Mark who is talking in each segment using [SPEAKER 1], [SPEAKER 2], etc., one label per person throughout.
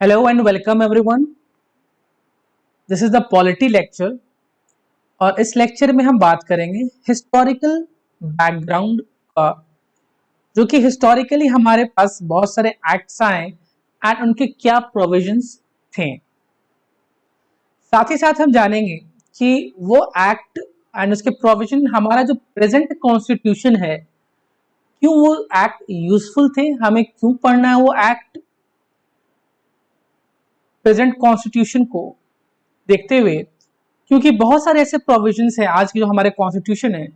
[SPEAKER 1] Hello and welcome everyone. This is the polity lecture और इस lecture में हम बात करेंगे हिस्टोरिकल बैकग्राउंड का, जो कि हिस्टोरिकली हमारे पास बहुत सारे एक्ट्स आए एंड उनके क्या प्रोविजंस थे। साथ ही साथ हम जानेंगे कि वो एक्ट एंड उसके प्रोविजन हमारा जो प्रेजेंट कॉन्स्टिट्यूशन है, क्यों वो एक्ट यूजफुल थे, हमें क्यों पढ़ना है वो एक्ट। प्रेजेंट कॉन्स्टिट्यूशन को देखते हुए, क्योंकि बहुत सारे ऐसे प्रोविजंस हैं आज की जो हमारे कॉन्स्टिट्यूशन है,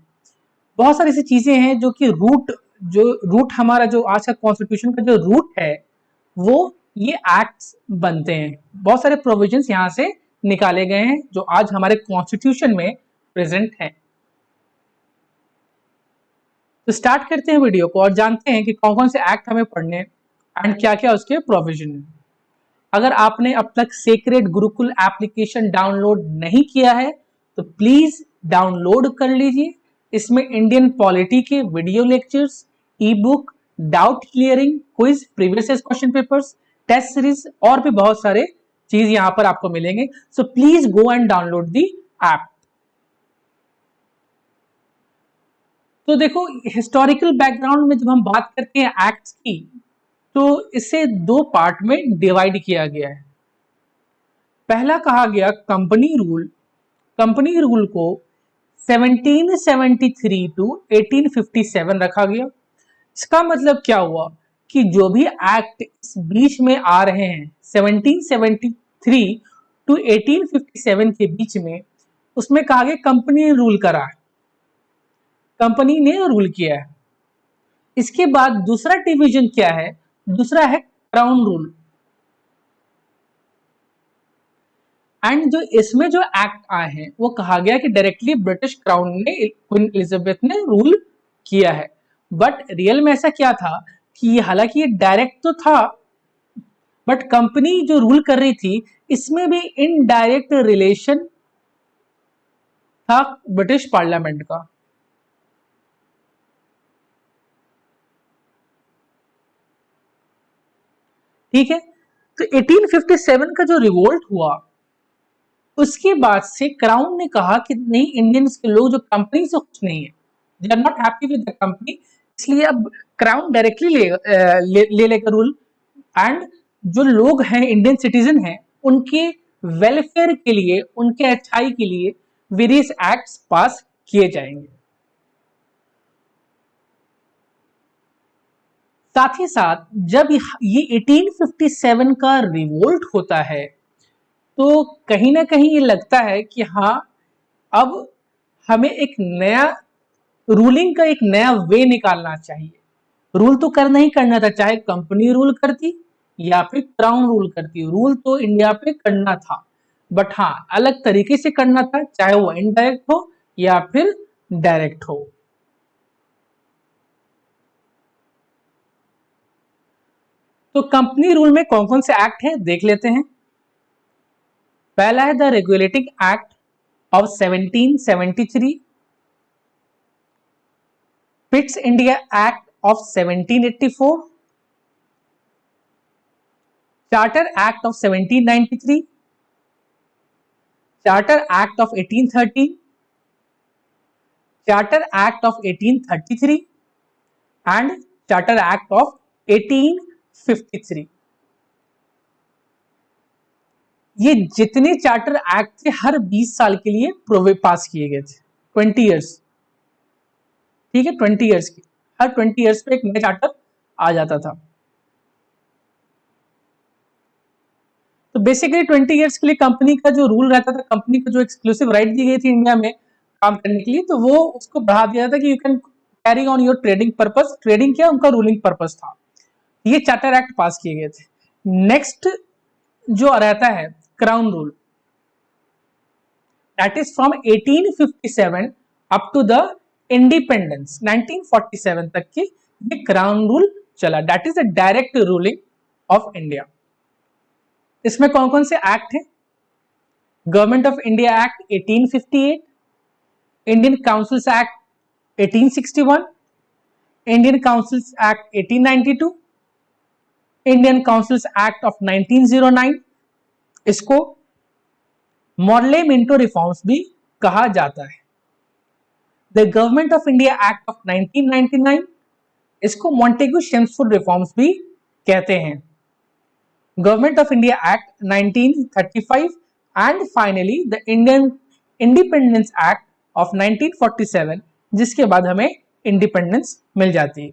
[SPEAKER 1] बहुत सारी ऐसी चीजें हैं जो कि रूट हमारा जो आज का कॉन्स्टिट्यूशन का जो रूट है वो ये एक्ट्स बनते हैं। बहुत सारे प्रोविजंस यहाँ से निकाले गए हैं जो आज हमारे कॉन्स्टिट्यूशन में प्रेजेंट हैं। तो स्टार्ट करते हैं वीडियो को और जानते हैं कि कौन कौन से एक्ट हमें पढ़ने एंड क्या क्या उसके प्रोविजन है। अगर आपने अब तक सेक्रेड गुरुकुल एप्लीकेशन डाउनलोड नहीं किया है तो प्लीज डाउनलोड कर लीजिए। इसमें इंडियन पॉलिटी के video lectures, e book, doubt clearing, quiz, previous question papers, test series और भी बहुत सारे चीज यहां पर आपको मिलेंगे। So please go and download the app. तो देखो, हिस्टोरिकल बैकग्राउंड में जब हम बात करते हैं एक्ट्स की, तो इसे दो पार्ट में डिवाइड किया गया है। पहला कहा गया कंपनी रूल। कंपनी रूल को 1773 टू 1857 रखा गया। इसका मतलब क्या हुआ कि जो भी एक्ट इस बीच में आ रहे हैं 1773 टू 1857 के बीच में, उसमें कहा गया कंपनी रूल करा है, कंपनी ने रूल किया है। इसके बाद दूसरा डिवीजन क्या है? दूसरा है क्राउन रूल। एंड जो इसमें जो एक्ट आए हैं वो कहा गया कि डायरेक्टली ब्रिटिश क्राउन ने, क्वीन एलिजाबेथ ने रूल किया है। बट रियल में ऐसा क्या था कि हालांकि ये डायरेक्ट तो था, बट कंपनी जो रूल कर रही थी इसमें भी इनडायरेक्ट रिलेशन था ब्रिटिश पार्लियामेंट का। ठीक है, तो 1857 का जो रिवोल्ट हुआ उसके बाद से क्राउन ने कहा कि नहीं, इंडियंस के लोग जो कंपनी से खुश नहीं है, they are not happy with the company, इसलिए अब क्राउन डायरेक्टली लेगा रूल। एंड जो लोग हैं, इंडियन सिटीजन हैं, उनके वेलफेयर के लिए, उनके अच्छाई के लिए वेरियस एक्ट्स पास किए जाएंगे। साथ ही साथ जब ये 1857 का रिवोल्ट होता है तो कहीं ना कहीं ये लगता है कि हाँ, अब हमें एक नया रूलिंग का एक नया वे निकालना चाहिए। रूल तो करना ही करना था, चाहे कंपनी रूल करती या फिर क्राउन रूल करती, रूल तो इंडिया पे करना था, बट हाँ अलग तरीके से करना था, चाहे वो इनडायरेक्ट हो या फिर डायरेक्ट हो। तो कंपनी रूल में कौन कौन से एक्ट है देख लेते हैं। पहला है the regulating act of 1773, Pitt's India act of 1784, charter act of 1793, charter act of 1813, charter act of 1833 and charter act of 1853। ये जितने चार्टर एक्ट थे हर 20 साल के लिए पास किए गए थे, 20 इयर्स। ठीक है, 20 इयर्स की, हर 20 इयर्स पे एक नया चार्टर आ जाता था। तो बेसिकली 20 इयर्स के लिए कंपनी का जो रूल रहता था, कंपनी को जो एक्सक्लूसिव राइट दी गई थी इंडिया में काम करने के लिए, तो वो उसको बढ़ा दिया था कि you can carry on your trading purpose. Trading क्या, उनका रूलिंग पर्पस था। ये चार्टर एक्ट पास किए गए थे। नेक्स्ट जो रहता है crown rule, that is from 1857 up to the independence 1947 तक की ये क्राउन रूल चला। That is the direct ruling of India. इसमें कौन कौन से एक्ट है? Government of India act 1858, Indian councils act 1861, Indian councils act 1892, Indian councils act of 1909, इसको मॉर्ले मिंटो रिफॉर्म्स भी कहा जाता है। The government of India act of 1999, इसको मॉन्टेग्यू शेम्सफोर्ड रिफॉर्म्स भी कहते हैं। Government of India act 1935 and finally the Indian independence act of 1947, जिसके बाद हमें इंडिपेंडेंस मिल जाती है।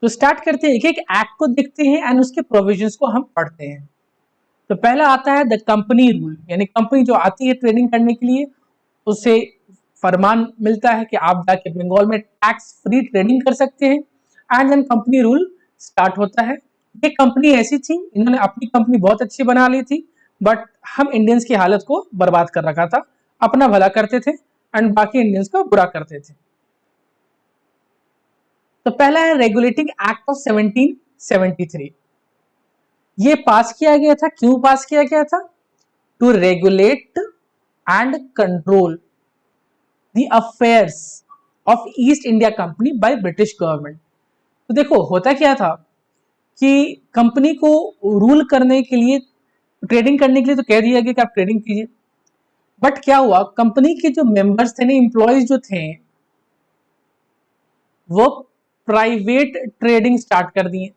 [SPEAKER 1] तो स्टार्ट करते हैं, एक एक एक्ट को देखते हैं एंड उसके प्रोविजंस को हम पढ़ते हैं। तो पहला आता है द कंपनी रूल, यानी कंपनी जो आती है ट्रेडिंग करने के लिए, उसे फरमान मिलता है कि आप जाके बंगाल में टैक्स फ्री ट्रेडिंग कर सकते हैं। And then company rule start होता है। ये कंपनी ऐसी थी, इन्होंने अपनी कंपनी बहुत अच्छी बना ली थी, बट हम इंडियंस की हालत को बर्बाद कर रखा था। अपना भला करते थे एंड बाकी इंडियंस को बुरा करते थे। तो पहला है रेगुलेटिंग एक्ट ऑफ 1773। ये पास किया गया था, क्यों पास किया गया था? To regulate and control the affairs of East India company by British government. तो देखो होता क्या था कि कंपनी को रूल करने के लिए, ट्रेडिंग करने के लिए तो कह दिया गया कि आप ट्रेडिंग कीजिए, बट क्या हुआ, कंपनी के जो मेंबर्स थे ना, एम्प्लॉयज जो थे, वो प्राइवेट ट्रेडिंग स्टार्ट कर दिए।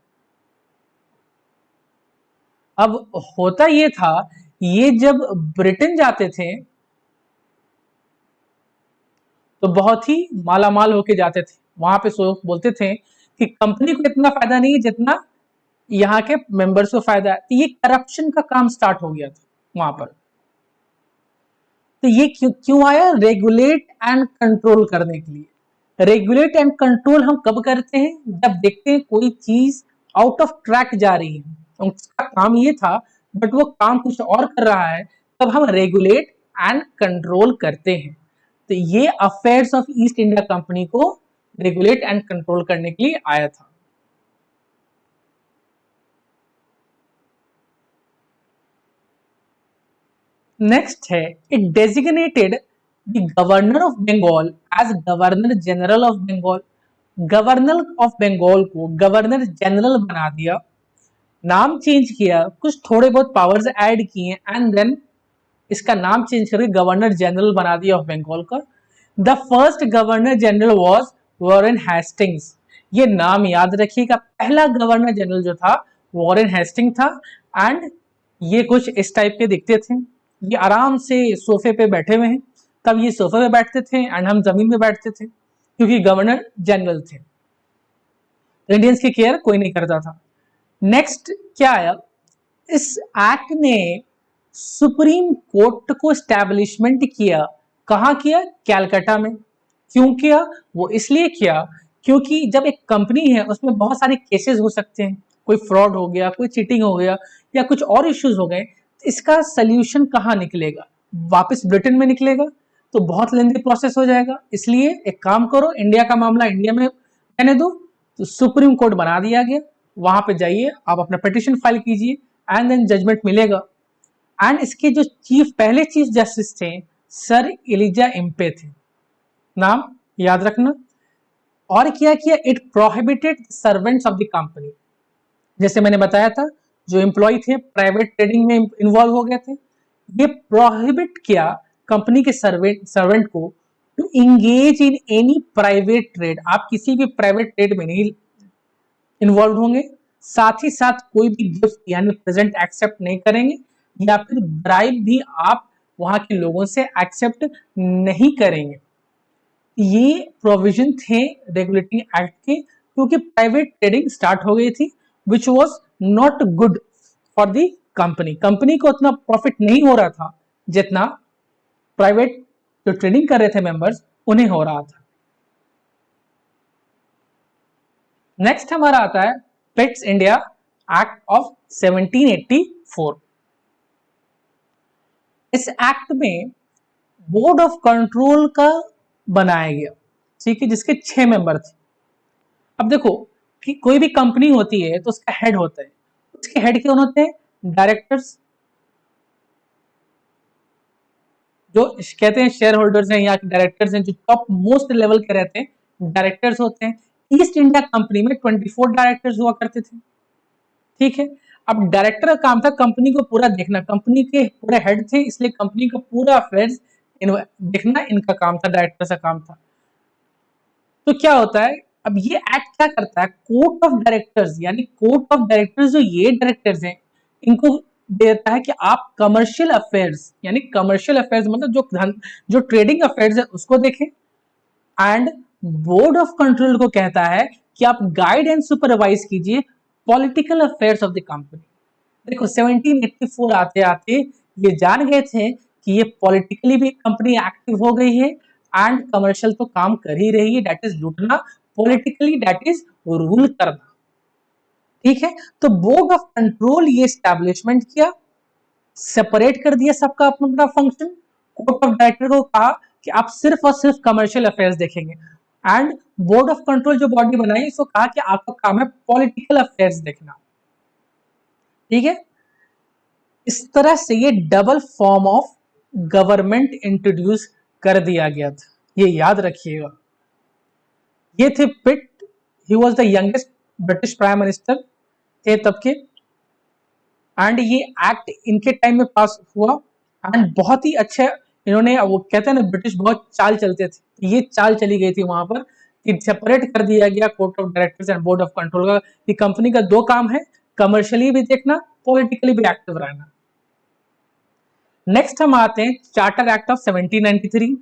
[SPEAKER 1] अब होता ये था, ये जब ब्रिटेन जाते थे तो बहुत ही मालामाल होके जाते थे। वहां पे बोलते थे कि कंपनी को इतना फायदा नहीं है जितना यहाँ के मेंबर्स को फायदा है। तो ये करप्शन का काम स्टार्ट हो गया था वहां पर। तो ये क्यों आया? रेगुलेट एंड कंट्रोल करने के लिए। रेगुलेट एंड कंट्रोल हम कब करते हैं? जब देखते हैं कोई चीज आउट ऑफ ट्रैक जा रही है, उसका काम ये था बट वो काम कुछ और कर रहा है, तब हम रेगुलेट एंड कंट्रोल करते हैं। तो ये affairs of East India company को रेगुलेट एंड कंट्रोल करने के लिए आया था। नेक्स्ट है, it designated the governor of Bengal as governor general of Bengal. Governor of Bengal को गवर्नर जनरल बना दिया, नाम चेंज किया, कुछ थोड़े बहुत पावर्स ऐड किए एंड देन इसका नाम चेंज करके गवर्नर जनरल बना दिया ऑफ बंगाल का। The first governor general was Warren Hastings. ये नाम याद रखिएगा, पहला गवर्नर जनरल जो था वॉरेन हेस्टिंग था। एंड ये कुछ इस टाइप के दिखते थे, ये आराम से सोफे पे बैठे हुए हैं। तब ये सोफे पे बैठते थे एंड हम जमीन पे बैठते थे, क्योंकि गवर्नर जनरल थे। इंडियंस की केयर कोई नहीं करता था। नेक्स्ट क्या आया, इस एक्ट ने सुप्रीम कोर्ट को स्टैब्लिशमेंट किया। कहाँ किया? कैलकाटा में। क्यों किया? वो इसलिए किया क्योंकि जब एक कंपनी है उसमें बहुत सारे केसेस हो सकते हैं, कोई फ्रॉड हो गया, कोई चीटिंग हो गया या कुछ और इश्यूज हो गए, तो इसका सोल्यूशन कहाँ निकलेगा? वापस ब्रिटेन में निकलेगा, तो बहुत लेंथी प्रोसेस हो जाएगा। इसलिए एक काम करो, इंडिया का मामला इंडिया में रहने दो। तो सुप्रीम कोर्ट बना दिया गया, वहां पे जाइए, आप अपना पिटिशन फाइल कीजिए एंड देन जजमेंट मिलेगा। एंड इसके जो पहले चीफ जस्टिस थे सर एलिजा इम्पे थे, नाम याद रखना। और क्या किया? It prohibited servants of the company. जैसे मैंने बताया था, जो एम्प्लॉय थे प्राइवेट ट्रेडिंग में इन्वॉल्व हो गए थे, ये प्रोहिबिट किया कंपनी के सर्वेंट को to engage in any private trade. आप किसी भी प्राइवेट ट्रेड में नहीं इन्वॉल्व होंगे, साथ ही साथ कोई भी गिफ्ट यानी प्रेजेंट एक्सेप्ट नहीं करेंगे, या फिर ब्राइब भी आप वहां के लोगों से एक्सेप्ट नहीं करेंगे। ये प्रोविजन थे रेगुलेटरी एक्ट के, क्योंकि प्राइवेट ट्रेडिंग स्टार्ट हो गई थी which was not good for the company. Company को उतना प्रॉफिट नहीं हो रहा था जितना प्राइवेट जो ट्रेडिंग कर रहे थे मेंबर्स उन्हें हो रहा था। नेक्स्ट हमारा आता है पिट्स इंडिया एक्ट ऑफ 1784। इस एक्ट में बोर्ड ऑफ कंट्रोल का बनाया गया, ठीक है, जिसके 6 मेंबर थे। अब देखो कि कोई भी कंपनी होती है तो उसका हेड होता है, उसके हेड कौन होते हैं? डायरेक्टर्स, जो कहते हैं शेयर होल्डर्स हैं या डायरेक्टर्स हैं, जो टॉप मोस्ट लेवल के रहते हैं डायरेक्टर्स होते हैं। ईस्ट इंडिया कंपनी में 24 डायरेक्टर्स हुआ करते थे। ठीक है। अब डायरेक्टर का काम था कंपनी को पूरा देखना, कंपनी के पूरे हेड थे, इसलिए कंपनी का पूरा अफेयर्स देखना इनका काम था, डायरेक्टर का काम था। तो क्या होता है, अब ये एक्ट क्या करता है, कोर्ट ऑफ डायरेक्टर्स, यानी कोर्ट ऑफ डायरेक्टर्स जो ये डायरेक्टर्स हैं इनको देता है कि आप कमर्शियल अफेयर्स, यानी कमर्शियल अफेयर्स मतलब जो ट्रेडिंग अफेयर्स है उसको देखें। एंड बोर्ड ऑफ कंट्रोल को कहता है कि आप गाइड एंड सुपरवाइज कीजिए political affairs of the company. देखो 1784 आते आते ये जान गए थे कि ये पॉलिटिकली भी कंपनी एक्टिव हो गई है एंड कमर्शियल तो काम कर ही रही है, दैट इज लूटना, पॉलिटिकली दैट इज रूल करना। ठीक है, तो बोर्ड ऑफ कंट्रोल ये स्टैब्लिशमेंट किया, सेपरेट कर दिया सबका अपना अपना फंक्शन। कोर्ट ऑफ डायरेक्टर को कहा कि आप सिर्फ और सिर्फ कमर्शियल अफेयर्स देखेंगे, एंड बोर्ड ऑफ कंट्रोल जो बॉडी बनाई इसको कहा कि आपका काम है पॉलिटिकल अफेयर्स देखना। ठीक है, इस तरह से ये double form of government introduce कर दिया गया था, ये याद रखिएगा। ये थे Pitt, he was the youngest British prime minister थे तब के, एंड ये एक्ट इनके टाइम में पास हुआ एंड बहुत ही अच्छे इन्होंने, वो कहते हैं ना ब्रिटिश बहुत चाल चलते थे, ये चाल चली गई थी वहां पर कि सेपरेट कर दिया गया court of directors and board of control का, कि कंपनी का दो काम है, कमर्शियली भी देखना, पॉलिटिकली भी एक्टिव रहना। नेक्स्ट हम आते हैं चार्टर एक्ट ऑफ 1793।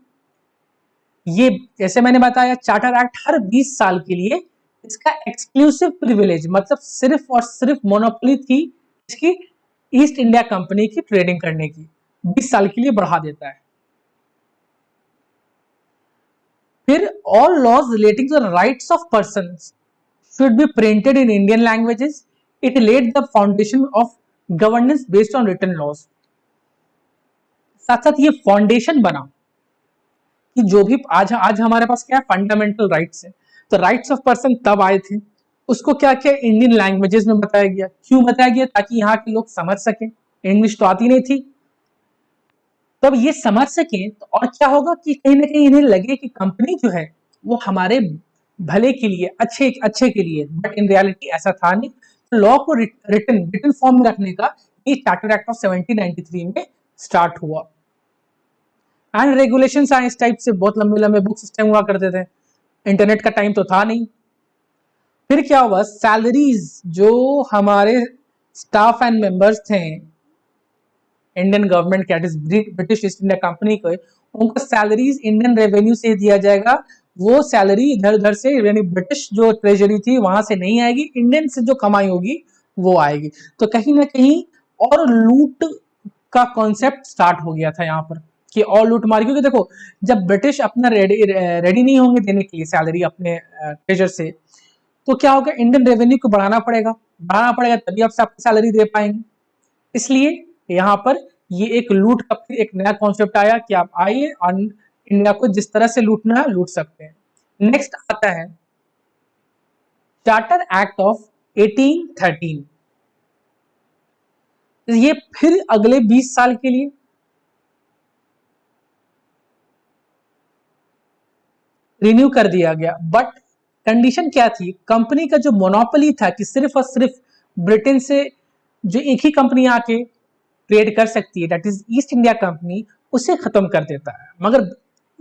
[SPEAKER 1] ये जैसे मैंने बताया चार्टर एक्ट हर 20 साल के लिए इसका एक्सक्लूसिव प्रिविलेज, मतलब सिर्फ और सिर्फ मोनोपोली थी इसकी ईस्ट इंडिया कंपनी की ट्रेडिंग करने की, 20 साल के लिए बढ़ा देता है। फिर all laws relating to the rights of persons should be printed in Indian languages. It laid the foundation of governance based on written laws. साथ साथ ये फाउंडेशन बना कि जो भी आज हमारे पास क्या है, फंडामेंटल राइट्स है, तो राइट्स ऑफ पर्सन तब आए थे, उसको क्या क्या इंडियन लैंग्वेजेस में बताया गया। क्यों बताया गया, ताकि यहाँ के लोग समझ सकें, इंग्लिश तो आती नहीं थी, तब ये समझ सकें तो और क्या होगा कि कहीं ना कहीं इन्हें लगे कि कंपनी जो है वो हमारे भले के लिए, अच्छे अच्छे के लिए, बट इन रियलिटी ऐसा था नहीं। तो लॉ को रिटन फॉर्म में रखने का ये चार्टर एक्ट ऑफ 1793 में स्टार्ट हुआ। एंड रेगुलेशंस आए इस टाइप से, बहुत लंबे लंबे बुक सिस्टम हुआ करते थे, इंटरनेट का टाइम तो था नहीं। फिर क्या हुआ, सैलरीज जो हमारे स्टाफ एंड मेंबर्स थे इंडियन गवर्नमेंट के, ब्रिटिश ईस्ट इंडिया कंपनी को, उनको सैलरीज इंडियन रेवेन्यू से दिया जाएगा। वो सैलरी इधर उधर से, यानी ब्रिटिश जो ट्रेजरी थी वहां से नहीं आएगी, इंडियन से जो कमाई होगी वो आएगी। तो कहीं ना कहीं और लूट का कॉन्सेप्ट स्टार्ट हो गया था यहाँ पर कि और लूट मारी, क्योंकि देखो जब ब्रिटिश अपना रेडी नहीं होंगे देने के लिए सैलरी अपने ट्रेजर से, तो क्या होगा, इंडियन रेवेन्यू को बढ़ाना पड़ेगा तभी आप सबकी सैलरी दे पाएंगे। इसलिए यहाँ पर ये एक लूट का फिर एक नया कॉन्सेप्ट आया कि आप आइए और इंडिया को जिस तरह से लूटना है लूट सकते हैं। नेक्स्ट आता है चार्टर एक्ट ऑफ 1813। ये फिर अगले 20 साल के लिए रिन्यू कर दिया गया, बट कंडीशन क्या थी, कंपनी का जो मोनोपोली था कि सिर्फ और सिर्फ ब्रिटेन से जो एक ही कंपनी आके ट्रेड कर सकती है, that is east India company, उसे खत्म कर देता है, मगर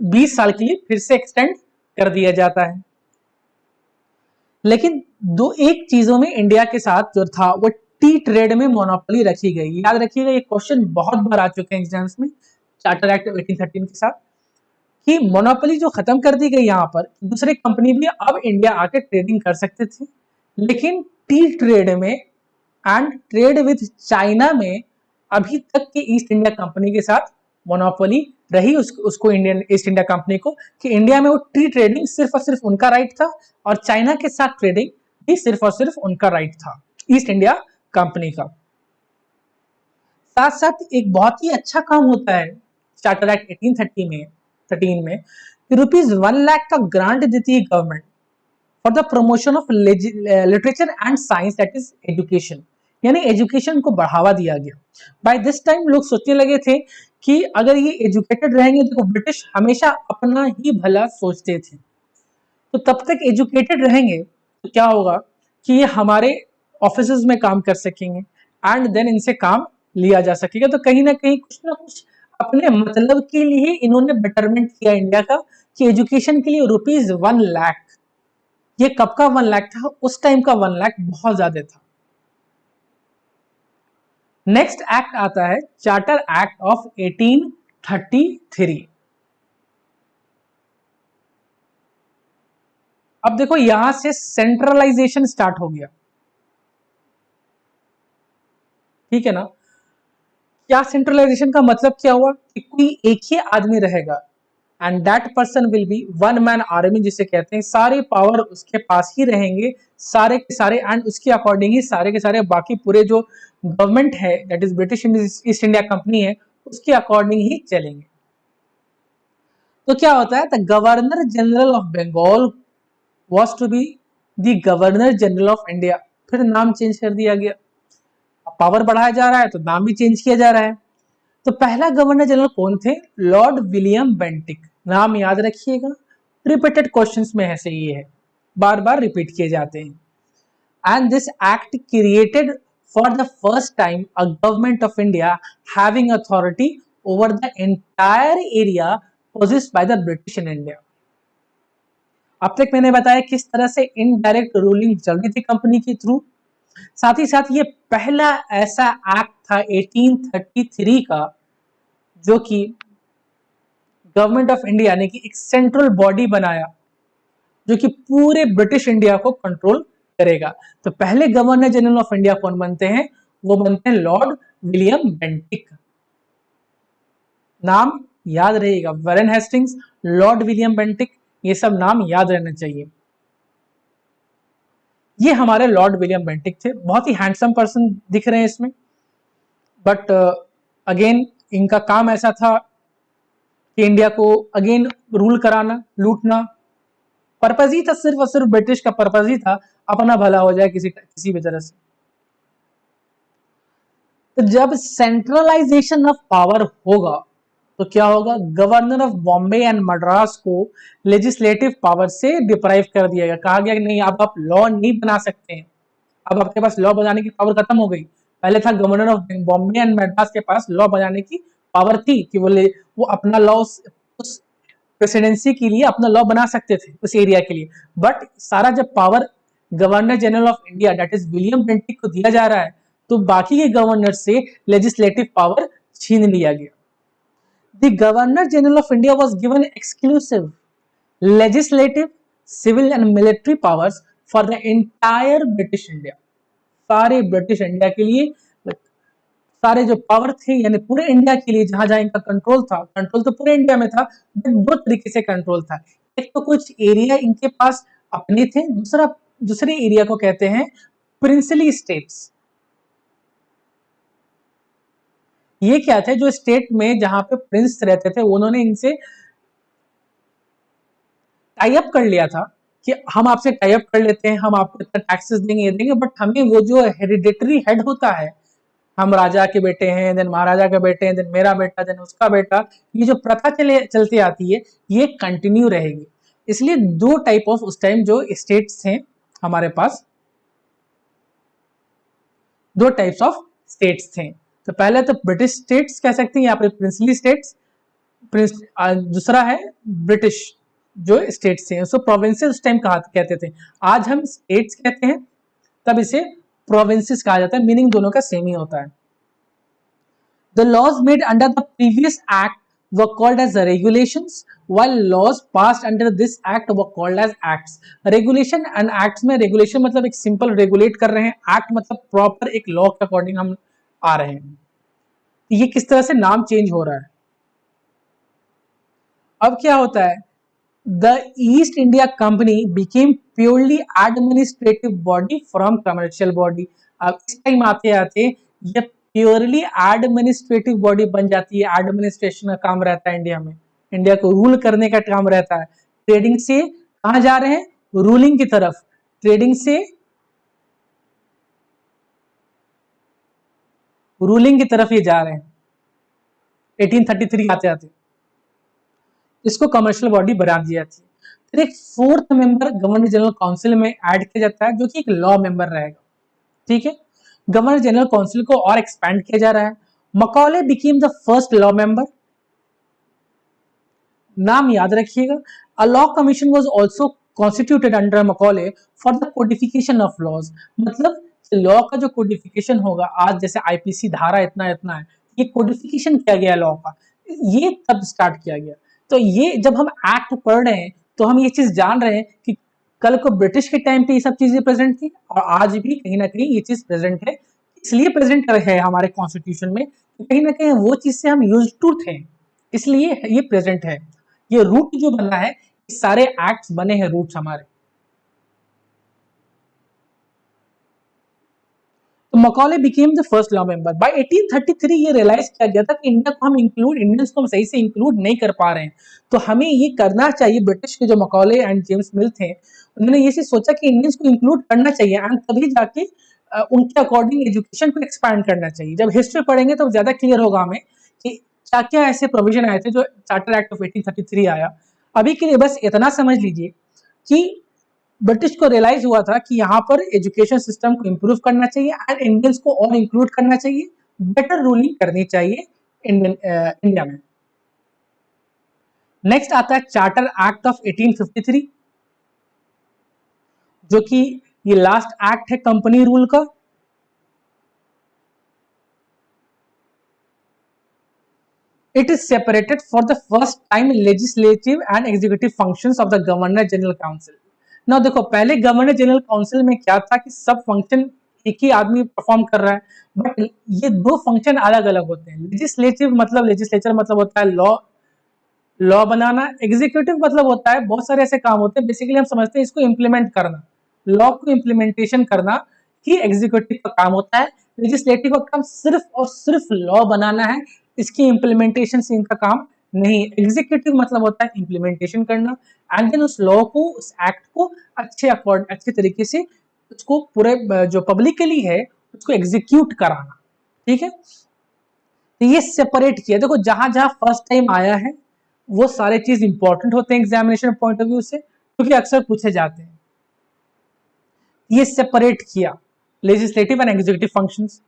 [SPEAKER 1] 20 साल के लिए फिर से एक्सटेंड कर दिया जाता है। लेकिन दो एक चीजों में इंडिया के साथ जो था वो टी ट्रेड में मोनोपोली रखी गई। याद रखिएगा, ये क्वेश्चन बहुत बार आ चुके हैं एग्जाम्स में चार्टर एक्ट 1813 के साथ, कि मोनोपोली जो खत्म कर दी गई यहाँ पर, दूसरे कंपनी भी अब इंडिया आके ट्रेडिंग कर सकते थे, लेकिन टी ट्रेड में एंड ट्रेड विद चाइना में अभी तक के ईस्ट इंडिया कंपनी के साथ मोनोपोली रही, उसको इंडियन ईस्ट इंडिया कंपनी को, कि इंडिया में वो टी ट्रेडिंग सिर्फ और सिर्फ उनका राइट था और चाइना के साथ ट्रेडिंग भी सिर्फ और सिर्फ उनका राइट था, ईस्ट इंडिया कंपनी का। साथ साथ एक बहुत ही अच्छा काम होता है चार्टर एक्ट 1813 में कि ₹1,00,000 का ग्रांट देती है government for the promotion of literature and science, that is education, यानी एजुकेशन को बढ़ावा दिया गया। बाय दिस टाइम लोग सोचने लगे थे कि अगर ये एजुकेटेड रहेंगे, तो ब्रिटिश हमेशा अपना ही भला सोचते थे, तो तब तक एजुकेटेड रहेंगे तो क्या होगा कि ये हमारे ऑफिस में काम कर सकेंगे एंड देन इनसे काम लिया जा सकेगा। तो कहीं ना कहीं कुछ ना कुछ अपने मतलब के लिए इन्होंने बेटरमेंट किया इंडिया का कि एजुकेशन के लिए ₹1 लाख। ये कब का 1 लाख था? उस टाइम का 1 लाख बहुत ज्यादा था। नेक्स्ट एक्ट आता है चार्टर एक्ट ऑफ 1833। अब देखो यहां से सेंट्रलाइजेशन स्टार्ट हो गया, ठीक है ना। क्या सेंट्रलाइजेशन का मतलब क्या हुआ कि कोई एक ही आदमी रहेगा and that person will be one man army जिसे कहते हैं। सारे पावर उसके पास ही रहेंगे, सारे के सारे, एंड उसके अकॉर्डिंग ही सारे के सारे बाकी पूरे जो गवर्नमेंट है that is British East India company है उसके अकॉर्डिंग ही चलेंगे। तो क्या होता है, the governor general of Bengal was to be the governor general of India. फिर नाम चेंज कर दिया गया, पावर बढ़ाया जा रहा है तो नाम भी चेंज किया जा रहा है। तो पहला गवर्नर जनरल कौन थे? Lord William Bentinck. नाम याद रखिएगा, रिपीटेड क्वेश्चंस में ऐसे ये है, बार बार रिपीट किए जाते हैं। And this act created for the first time a government of India having authority over the entire area possessed by the British in India. अब तक मैंने बताया किस तरह से इनडायरेक्ट रूलिंग चल रही थी कंपनी के थ्रू। साथ ही साथ ये पहला ऐसा एक्ट था 1833 का जो कि गवर्नमेंट ऑफ इंडिया यानी कि एक सेंट्रल बॉडी बनाया जो कि पूरे ब्रिटिश इंडिया को कंट्रोल करेगा। तो पहले गवर्नर जनरल ऑफ इंडिया कौन बनते हैं? वो बनते हैं लॉर्ड विलियम बेंटिक। नाम याद रहेगा, Warren Hastings, Lord William Bentinck, ये सब नाम याद रहना चाहिए। ये हमारे लॉर्ड विलियम बेंटिक थे, बहुत ही हैंडसम पर्सन दिख रहे हैं इसमें, बट अगेन इनका काम ऐसा था कि इंडिया को अगेन रूल कराना, लूटना। पर्पज ही था सिर्फ और सिर्फ ब्रिटिश का पर्पज ही था अपना भला हो जाए किसी भी तरह से। तो जब सेंट्रलाइजेशन ऑफ पावर होगा तो क्या होगा? Governor of Bombay and Madras को लेजिस्लेटिव पावर से डिप्राइव कर दिया गया। कहा गया कि नहीं, अब आप लॉ नहीं बना सकते हैं, अब आपके पास लॉ बनाने की पावर खत्म हो गई। पहले था governor of Bombay and Madras के पास लॉ बनाने की पावर थी कि वो अपना लॉ उस प्रेसिडेंसी के लिए अपना लॉ बना सकते थे उस एरिया के लिए। बट सारा जब power governor general of India that is William Bentinck को दिया जा रहा है तो बाकी के गवर्नर से लेजिस्लेटिव पावर छीन लिया गया। The Governor General of India was given exclusive legislative, civil and military powers for the entire British India। सारे ब्रिटिश इंडिया के लिए सारे जो पावर थे यानी पूरे इंडिया के लिए जहां जहां इनका कंट्रोल था, कंट्रोल तो पूरे इंडिया में था बट दो तरीके से कंट्रोल था। एक तो कुछ एरिया इनके पास अपने थे, दूसरे एरिया को कहते हैं प्रिंसली स्टेट्स। ये क्या थे? जो स्टेट में जहां पे प्रिंस रहते थे उन्होंने इनसे टाई अप कर लिया था कि हम आपसे टाई अप कर लेते हैं, हम आपको इतना टैक्सेस देंगे, ये देंगे, बट हमें वो जो हेरिडेटरी हेड होता है, हम राजा के बेटे हैं, देन महाराजा के बेटे हैं, देन मेरा बेटा, देन उसका बेटा, ये जो प्रथा चलती आती है ये कंटिन्यू रहेगी। इसलिए दो टाइप ऑफ उस टाइम जो स्टेट्स थे हमारे पास, दो टाइप्स ऑफ स्टेट्स थे। तो पहले तो ब्रिटिश स्टेट्स कह सकते हैं, यहाँ पे प्रिंसली स्टेट्स, दूसरा है ब्रिटिश जो स्टेट्स थे उसको प्रोविंसेस उस टाइम कहते थे। आज हम स्टेट्स कहते हैं, तब इसे प्रोविंसेस कहा जाता है, मीनिंग दोनों का सेम ही होता है। The laws made under the previous act were called as regulations, while laws passed under this act were called as acts। Regulation and acts में regulation मतलब एक सिंपल रेगुलेट कर रहे हैं, act मतलब प्रॉपर एक लॉ के अकॉर्डिंग हम आ रहे हैं। ये किस तरह से नाम चेंज हो रहा है। अब क्या होता है, the east India company became purely administrative body from commercial body. अब इस टाइम आते आते ये प्योरली एडमिनिस्ट्रेटिव बॉडी बन जाती है। एडमिनिस्ट्रेशन का काम रहता है इंडिया में, इंडिया को रूल करने का काम रहता है। ट्रेडिंग से कहां जा रहे हैं? रूलिंग की तरफ। ट्रेडिंग से रूलिंग की तरफ ये जा रहे हैं 1833 आते आते। इसको कमर्शियल बॉडी बना दी जाती है। फिर एक fourth member governor general council में ऐड किया जाता है जो कि एक लॉ मेंबर रहेगा। ठीक है। गवर्नर जनरल काउंसिल को और एक्सपैंड किया जा रहा है। Macaulay became the first law member. नाम याद रखिएगा। A law commission was also constituted under Macaulay for the codification of laws. मतलब लॉ का जो कोडिफिकेशन होगा, आज जैसे आईपीसी धारा इतना इतना है, ये कोडिफिकेशन किया गया लॉ का, ये तब स्टार्ट किया गया। तो ये जब हम एक्ट पढ़ रहे हैं तो हम ये चीज जान रहे हैं कि कल को ब्रिटिश के टाइम पे ये सब चीजें प्रेजेंट थी और आज भी कहीं ना कहीं ये चीज प्रेजेंट है। इसलिए प्रेजेंट है हमारे कॉन्स्टिट्यूशन में, कहीं ना कहीं वो चीज से हम यूज टू थे, इसलिए ये प्रेजेंट है। ये रूट जो बना है, सारे एक्ट्स बने हैं रूट्स हमारे। तो Macaulay became the first law member. By 1833 ये रियलाइज किया गया था कि इंडिया को हम इंक्लूड, इंडियंस को हम सही से इंक्लूड नहीं कर पा रहे हैं, तो हमें ये करना चाहिए। ब्रिटिश के जो मकॉले एंड जेम्स मिल थे, उन्होंने ये चीज सोचा कि इंडियंस को इंक्लूड करना चाहिए एंड तभी जाके उनके अकॉर्डिंग एजुकेशन को एक्सपैंड करना चाहिए। जब हिस्ट्री पढ़ेंगे तो ज्यादा क्लियर होगा हमें कि क्या क्या ऐसे प्रोविजन आए थे जो चार्टर एक्ट ऑफ 1833 आया। अभी के लिए बस इतना समझ लीजिए कि ब्रिटिश को रियलाइज हुआ था कि यहाँ पर एजुकेशन सिस्टम को इम्प्रूव करना चाहिए एंड इंडियंस को और इंक्लूड करना चाहिए, बेटर रूलिंग करनी चाहिए इंडिया में। नेक्स्ट आता है चार्टर एक्ट ऑफ 1853, जो कि ये लास्ट एक्ट है कंपनी रूल का। It is separated for the first time legislative and executive functions of the Governor General Council. Now देखो, पहले गवर्नर जनरल काउंसिल में क्या था कि सब फंक्शन एक ही आदमी परफॉर्म कर रहा है, बट ये दो फंक्शन अलग अलग होते हैं। लेजिस्लेटिव मतलब लेजिस्लेचर मतलब होता है लॉ बनाना, एग्जीक्यूटिव मतलब होता है बहुत सारे ऐसे काम होते हैं, बेसिकली हम समझते हैं इसको इम्प्लीमेंट करना, लॉ को इम्प्लीमेंटेशन करना ही एग्जीक्यूटिव का काम होता है। लेजिस्लेटिव का काम सिर्फ और सिर्फ लॉ बनाना है, इसकी इम्प्लीमेंटेशन से इनका काम नहीं। एग्जीक्यूटिव मतलब होता है इम्प्लीमेंटेशन करना एंड देन उस लॉ को, उस एक्ट को अच्छे तरीके से उसको पूरे जो पब्लिकली है उसको एग्जीक्यूट कराना। ठीक है, तो ये सेपरेट किया। देखो जहां जहां फर्स्ट टाइम आया है वो सारे चीज इंपॉर्टेंट होते हैं एग्जामिनेशन पॉइंट ऑफ व्यू से, क्योंकि अक्सर पूछे जाते हैं। ये सेपरेट किया लेजिस्लेटिव एंड एग्जीक्यूटिव फंक्शंस।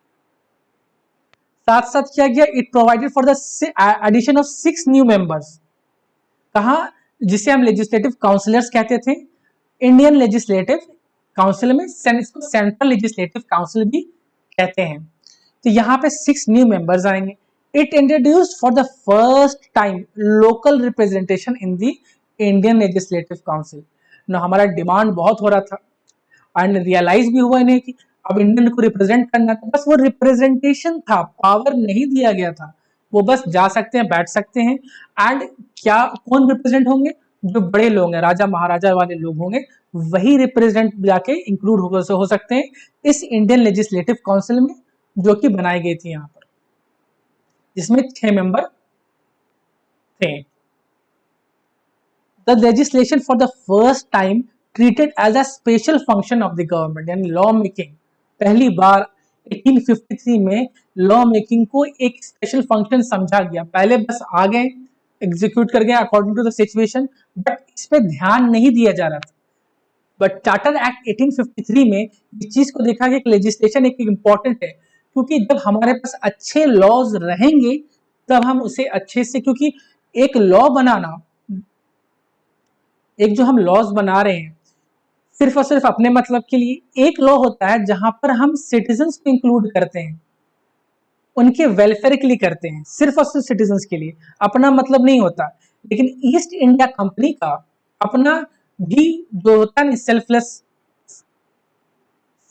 [SPEAKER 1] साथ साथ किया गया, it provided for the addition of 6 new members. कहा, जिसे हम लेजिस्लेटिव काउंसिलर्स कहते थे। इंडियन लेजिस्लेटिव काउंसिल में इसको सेंट्रल लेजिस्लेटिव काउंसिल भी कहते हैं। तो यहाँ पे 6 न्यू मेंबर्स आएंगे। It introduced for the first time local representation in the Indian legislative council. ना हमारा डिमांड बहुत हो रहा था एंड रियलाइज भी हुआ इन्हें कि अब इंडियन को रिप्रेजेंट करना था, बस वो रिप्रेजेंटेशन था, पावर नहीं दिया गया था। वो बस जा सकते हैं, बैठ सकते हैं एंड क्या कौन रिप्रेजेंट होंगे, जो बड़े लोग हैं, राजा महाराजा वाले लोग होंगे, वही रिप्रेजेंट जाके इंक्लूड हो सकते हैं इस इंडियन लेजिस्लेटिव काउंसिल में, जो कि बनाई गई थी यहाँ पर, जिसमें 6 मेंबर थे। The legislation for the first time treated as a special function of the government, यानी लॉ मेकिंग पहली बार 1853 में लॉ मेकिंग को एक स्पेशल फंक्शन समझा गया। पहले बस आ गए, एग्जीक्यूट कर गए according to the situation, but इस पे ध्यान नहीं दिया जा रहा था। बट चार्टर एक्ट 1853 में इस चीज को देखा गया कि लेजिस्लेशन एक इंपॉर्टेंट है, क्योंकि जब हमारे पास अच्छे लॉज रहेंगे तब हम उसे अच्छे से, क्योंकि एक लॉ बनाना, एक जो हम लॉज बना रहे हैं सिर्फ और सिर्फ अपने मतलब के लिए, एक लॉ होता है जहां पर हम सिटीजन्स को इंक्लूड करते हैं, उनके वेलफेयर के लिए करते हैं, सिर्फ और सिर्फ सिटीजन्स के लिए, अपना मतलब नहीं होता। लेकिन ईस्ट इंडिया कंपनी का अपना भी जो होता है सेल्फलेस,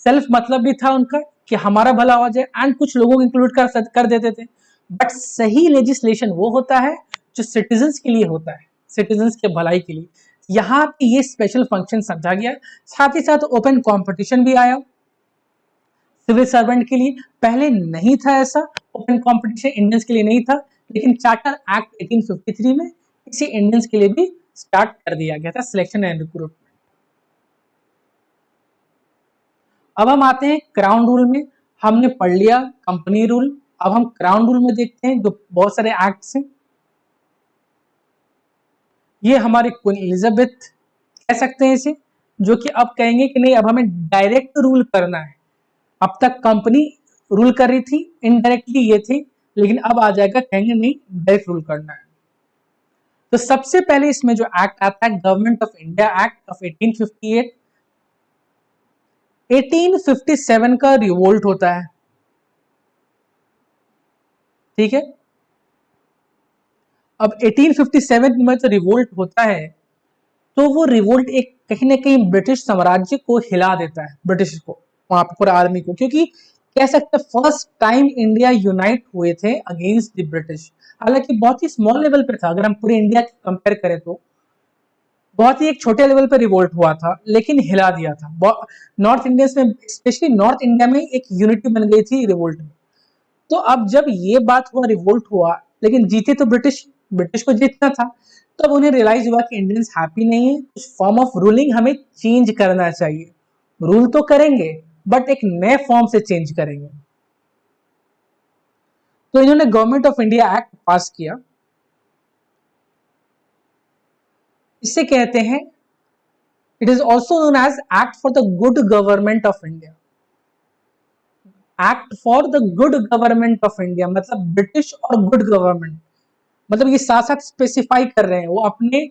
[SPEAKER 1] सेल्फ मतलब भी था उनका कि हमारा भला हो जाए एंड कुछ लोगों को इंक्लूड कर देते थे। बट सही लेजिस्लेशन वो होता है जो सिटीजन्स के लिए होता है, सिटीजन्स के भलाई के लिए। यहाँ पे ये स्पेशल फंक्शन समझा गया। साथ ही साथ ओपन कंपटीशन भी आया सिविल सर्वेंट के लिए। पहले नहीं था ऐसा, ओपन कंपटीशन इंडियंस के लिए नहीं था, लेकिन चार्टर एक्ट 1853 में इसे इंडियंस के लिए भी स्टार्ट कर दिया गया था, सिलेक्शन एंड रिक्रूटमेंट। अब हम आते हैं क्राउन रूल में। हमने पढ़ लिया कंपनी रूल, अब हम क्राउन रूल में देखते हैं जो बहुत सारे एक्ट्स हैं। ये हमारी क्वीन एलिजाबेथ कह सकते हैं इसे, जो कि अब कहेंगे कि नहीं अब हमें डायरेक्ट रूल करना है, अब तक कंपनी रूल कर रही थी, इनडायरेक्टली ये थी, लेकिन अब आ जाएगा, कहेंगे नहीं डायरेक्ट रूल करना है। तो सबसे पहले इसमें जो एक्ट आता है government of India act of 1858। 1857 का रिवोल्ट होता है, ठीक है। अब 1857 में जो रिवोल्ट होता है, तो वो रिवोल्ट एक कहीं ना कहीं ब्रिटिश साम्राज्य को हिला देता है, ब्रिटिश को, वहां पर पूरा आर्मी को, क्योंकि कह सकते हैं फर्स्ट टाइम इंडिया यूनाइट हुए थे अगेंस्ट द ब्रिटिश। हालांकि बहुत ही स्मॉल लेवल पे था, अगर हम पूरे इंडिया कंपेयर करें तो बहुत ही एक छोटे लेवल पे रिवोल्ट हुआ था, लेकिन हिला दिया था नॉर्थ इंडियंस में, स्पेशली नॉर्थ इंडिया में एक यूनिटी बन गई थी रिवोल्ट में। तो अब जब ये बात हुआ, रिवोल्ट हुआ, लेकिन जीते तो ब्रिटिश, ब्रिटिश को जीतना था, तब उन्हें रियलाइज हुआ कि इंडियंस हैप्पी नहीं है, कुछ फॉर्म ऑफ रूलिंग हमें चेंज करना चाहिए। रूल तो करेंगे बट एक नए फॉर्म से चेंज करेंगे। तो इन्होंने government of India act pass किया। इसे कहते हैं, it is also known as act for the good government of India. Act for the good government of India मतलब ब्रिटिश और गुड गवर्नमेंट, मतलब ये साथ साथ स्पेसिफाई कर रहे हैं, वो अपने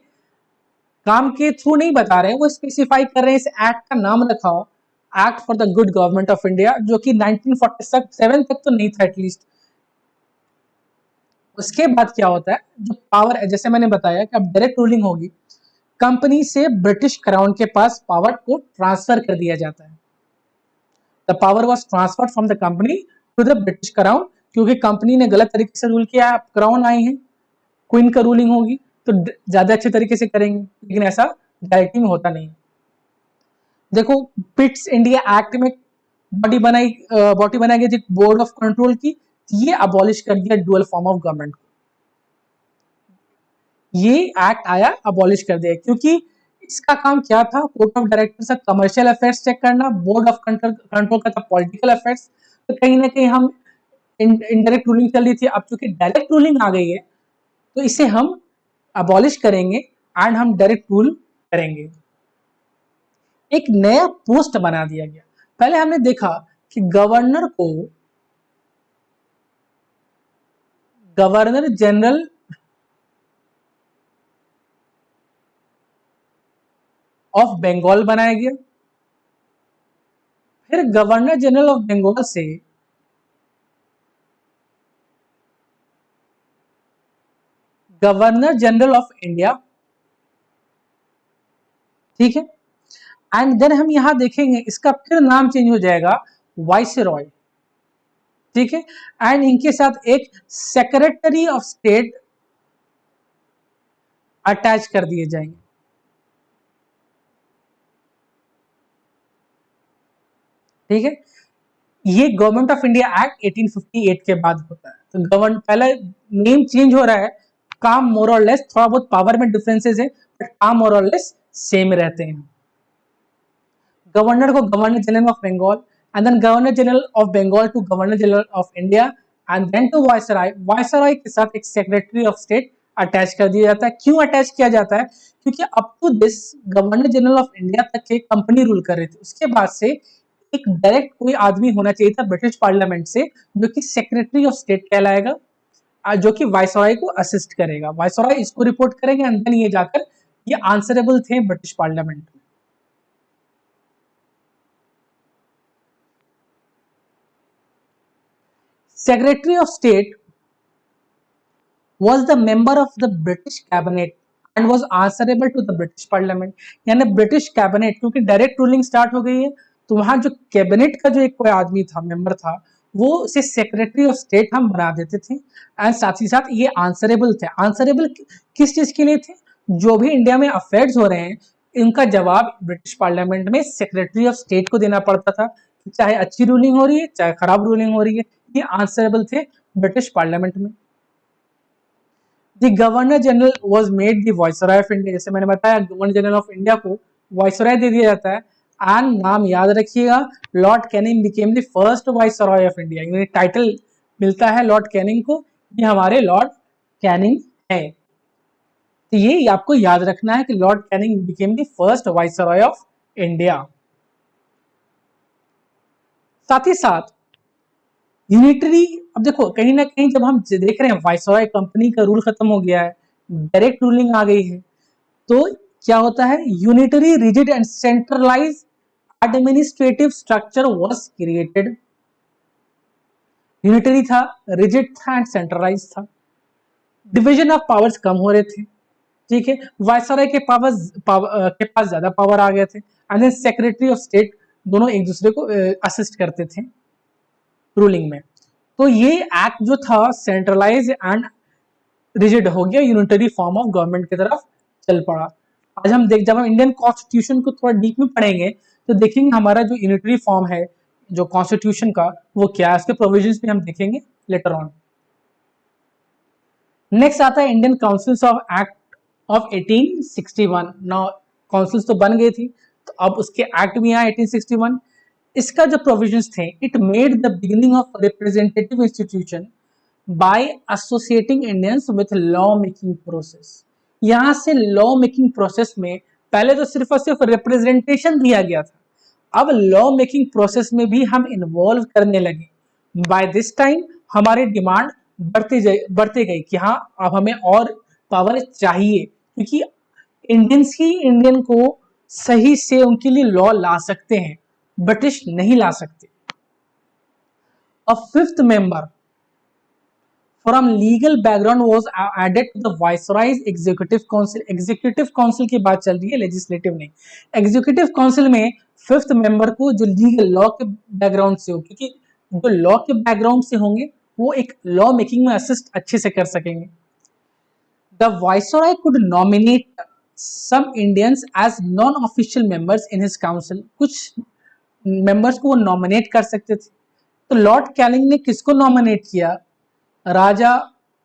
[SPEAKER 1] काम के थ्रू नहीं बता रहे हैं, वो स्पेसिफाई कर रहे हैं। इस एक्ट का नाम रखा हो act for the good government of India, जो कि 1947 तक तो नहीं था एटलीस्ट। उसके बाद क्या होता है, जो पावर है, जैसे मैंने बताया कि अब डायरेक्ट रूलिंग होगी, कंपनी से ब्रिटिश क्राउन के पास पावर को ट्रांसफर कर दिया जाता है। The power was transferred from the company to the British crown, क्योंकि कंपनी ने गलत तरीके से रूल किया, क्राउन आई है, क्वीन का रूलिंग होगी तो ज्यादा अच्छे तरीके से करेंगे, लेकिन ऐसा डायरेक्टली में होता नहीं। देखो पिट्स इंडिया एक्ट में बॉडी बनाई गई थी बोर्ड ऑफ कंट्रोल की, ये अबॉलिश कर दिया डुअल फॉर्म ऑफ गवर्नमेंट को। ये एक्ट आया, अबॉलिश कर दिया, क्योंकि इसका काम क्या था, कोर्ट ऑफ डायरेक्टर्स का कमर्शियल अफेयर्स चेक करना, बोर्ड ऑफ कंट्रोल का था पॉलिटिकल अफेयर्स। तो कहीं ना कहीं हम इनडायरेक्ट रूलिंग चल रही थी, अब चूंकि डायरेक्ट रूलिंग आ गई है तो इसे हम अबॉलिश करेंगे एंड हम डायरेक्ट रूल करेंगे। एक नया पोस्ट बना दिया गया। पहले हमने देखा कि गवर्नर जनरल ऑफ बंगाल बनाया गया, फिर गवर्नर जनरल ऑफ बंगाल से गवर्नर जनरल ऑफ इंडिया, ठीक है। एंड देन हम यहां देखेंगे इसका फिर नाम चेंज हो जाएगा वाइसरॉय, ठीक है। एंड इनके साथ एक सेक्रेटरी ऑफ स्टेट अटैच कर दिए जाएंगे, ठीक है। ये गवर्नमेंट ऑफ इंडिया एक्ट 1858 के बाद होता है। तो गवर्न पहले नेम चेंज हो रहा है, काम मोर और लेस, थोड़ा बहुत पावर में डिफरेंसेस है बट काम मोर और लेस सेम रहते हैं। गवर्नर को governor general of Bengal, and then governor general of Bengal to governor general of India, and then to viceroy. Viceroy के साथ एक सेक्रेटरी ऑफ स्टेट अटैच कर दिया जाता है। क्यों अटैच किया जाता है, क्योंकि up to this governor general of India तक के कंपनी रूल कर रही थी, उसके बाद से एक डायरेक्ट कोई आदमी होना चाहिए था ब्रिटिश पार्लियामेंट से, जो कि सेक्रेटरी ऑफ स्टेट कहलाएगा, जो कि वायसराय को असिस्ट करेगा। वायसराय इसको रिपोर्ट करेंगे एंड देन ये जाकर ये आंसरेबल थे ब्रिटिश पार्लियामेंट में। Secretary of State was the member of the British cabinet and was answerable to the British Parliament। यानी ब्रिटिश कैबिनेट, क्योंकि डायरेक्ट रूलिंग स्टार्ट हो गई है, तो वहां जो कैबिनेट का जो एक कोई आदमी था, मेंबर था, वो उसे सेक्रेटरी ऑफ स्टेट हम बना देते थे। एंड साथ ही साथ ये आंसरेबल थे। आंसरेबल किस चीज के लिए थे, जो भी इंडिया में अफेयर्स हो रहे हैं इनका जवाब ब्रिटिश पार्लियामेंट में सेक्रेटरी ऑफ स्टेट को देना पड़ता था, चाहे अच्छी रूलिंग हो रही है चाहे खराब रूलिंग हो रही है, ये आंसरेबल थे ब्रिटिश पार्लियामेंट में। The governor general was made the viceroy of India, जैसे मैंने बताया गवर्नर जनरल ऑफ इंडिया को वाइसरॉय दे दिया जाता है। एंड नाम याद रखिएगा, Lord Canning became the first viceroy of India. ये टाइटल मिलता है लॉर्ड कैनिंग को, ये हमारे लॉर्ड कैनिंग है। तो ये आपको याद रखना है कि Lord Canning became the first viceroy of India. साथ ही साथ यूनिटरी, अब देखो कहीं ना कहीं जब हम देख रहे हैं वाइसरॉय कंपनी का रूल खत्म हो गया है, डायरेक्ट रूलिंग आ गई है, तो क्या होता है, unitary rigid and centralise administrative structure was created. Unitary था, रिजिड था एंड सेंट्रलाइज था, डिवीजन ऑफ पावर्स कम हो रहे थे, ठीक है, वायसराय के के पास ज्यादा पावर आ गए थे, and then secretary of state दोनों एक दूसरे को असिस्ट करते थे रूलिंग में। तो ये एक्ट जो था सेंट्रलाइज एंड रिजिड हो गया, यूनिटरी फॉर्म ऑफ गवर्नमेंट की तरफ चल पड़ा। आज हम जब हम इंडियन कॉन्स्टिट्यूशन को थोड़ा डीप में पढ़ेंगे तो देखेंगे हमारा जो यूनिटरी फॉर्म है जो कॉन्स्टिट्यूशन का, वो क्या है, उसके प्रोविजंस भी हम देखेंगे लेटर ऑन। नेक्स्ट आता है Indian councils of act of 1861। Now councils तो बन गई थी, तो अब उसके एक्ट भी आए 1861। इसका जो प्रोविजंस थे, it made the beginning of representative institution by associating Indians with law making process. यहां से लॉ मेकिंग प्रोसेस में पहले तो सिर्फ और सिर्फ रिप्रेजेंटेशन दिया गया था, अब लॉ मेकिंग प्रोसेस में भी हम इन्वॉल्व करने लगे। बाय दिस टाइम हमारी डिमांड बढ़ते गई कि हाँ अब हमें और पावर चाहिए, क्योंकि इंडियंस ही इंडियन को सही से उनके लिए लॉ ला सकते हैं, ब्रिटिश नहीं ला सकते। A fifth member from legal background was added to the viceroy's executive council. Executive council की बात चल रही है, लेजिस्लेटिव नहीं। एग्जीक्यूटिव काउंसिल में फिफ्थ मेंबर को जो लीगल लॉ के बैकग्राउंड से हो, क्योंकि जो लॉ के बैकग्राउंड से होंगे वो एक लॉ मेकिंग में असिस्ट अच्छे से कर सकेंगे। The viceroy could nominate some Indians as non official members in his council. कुछ मेंबर्स को वो नॉमिनेट कर सकते थे। तो लॉर्ड कैनिंग ने किसको नॉमिनेट किया? Raja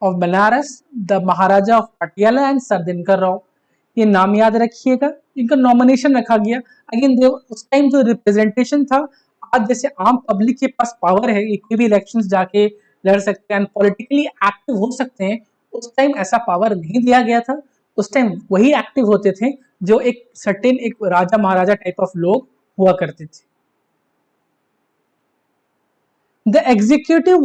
[SPEAKER 1] of Banaras, the maharaja of Patiala and sir Dinkar Rao. ये नाम याद रखिएगा, इनका नॉमिनेशन रखा गया। अगेन उस टाइम जो रिप्रेजेंटेशन था, आज जैसे आम पब्लिक के पास पावर है, कोई भी इलेक्शंस जाके लड़ सकते हैं, पॉलिटिकली एक्टिव हो सकते हैं, उस टाइम ऐसा पावर नहीं दिया गया था। उस टाइम वही एक्टिव होते थे जो एक सर्टेन एक राजा महाराजा टाइप ऑफ लोग हुआ करते थे। The executive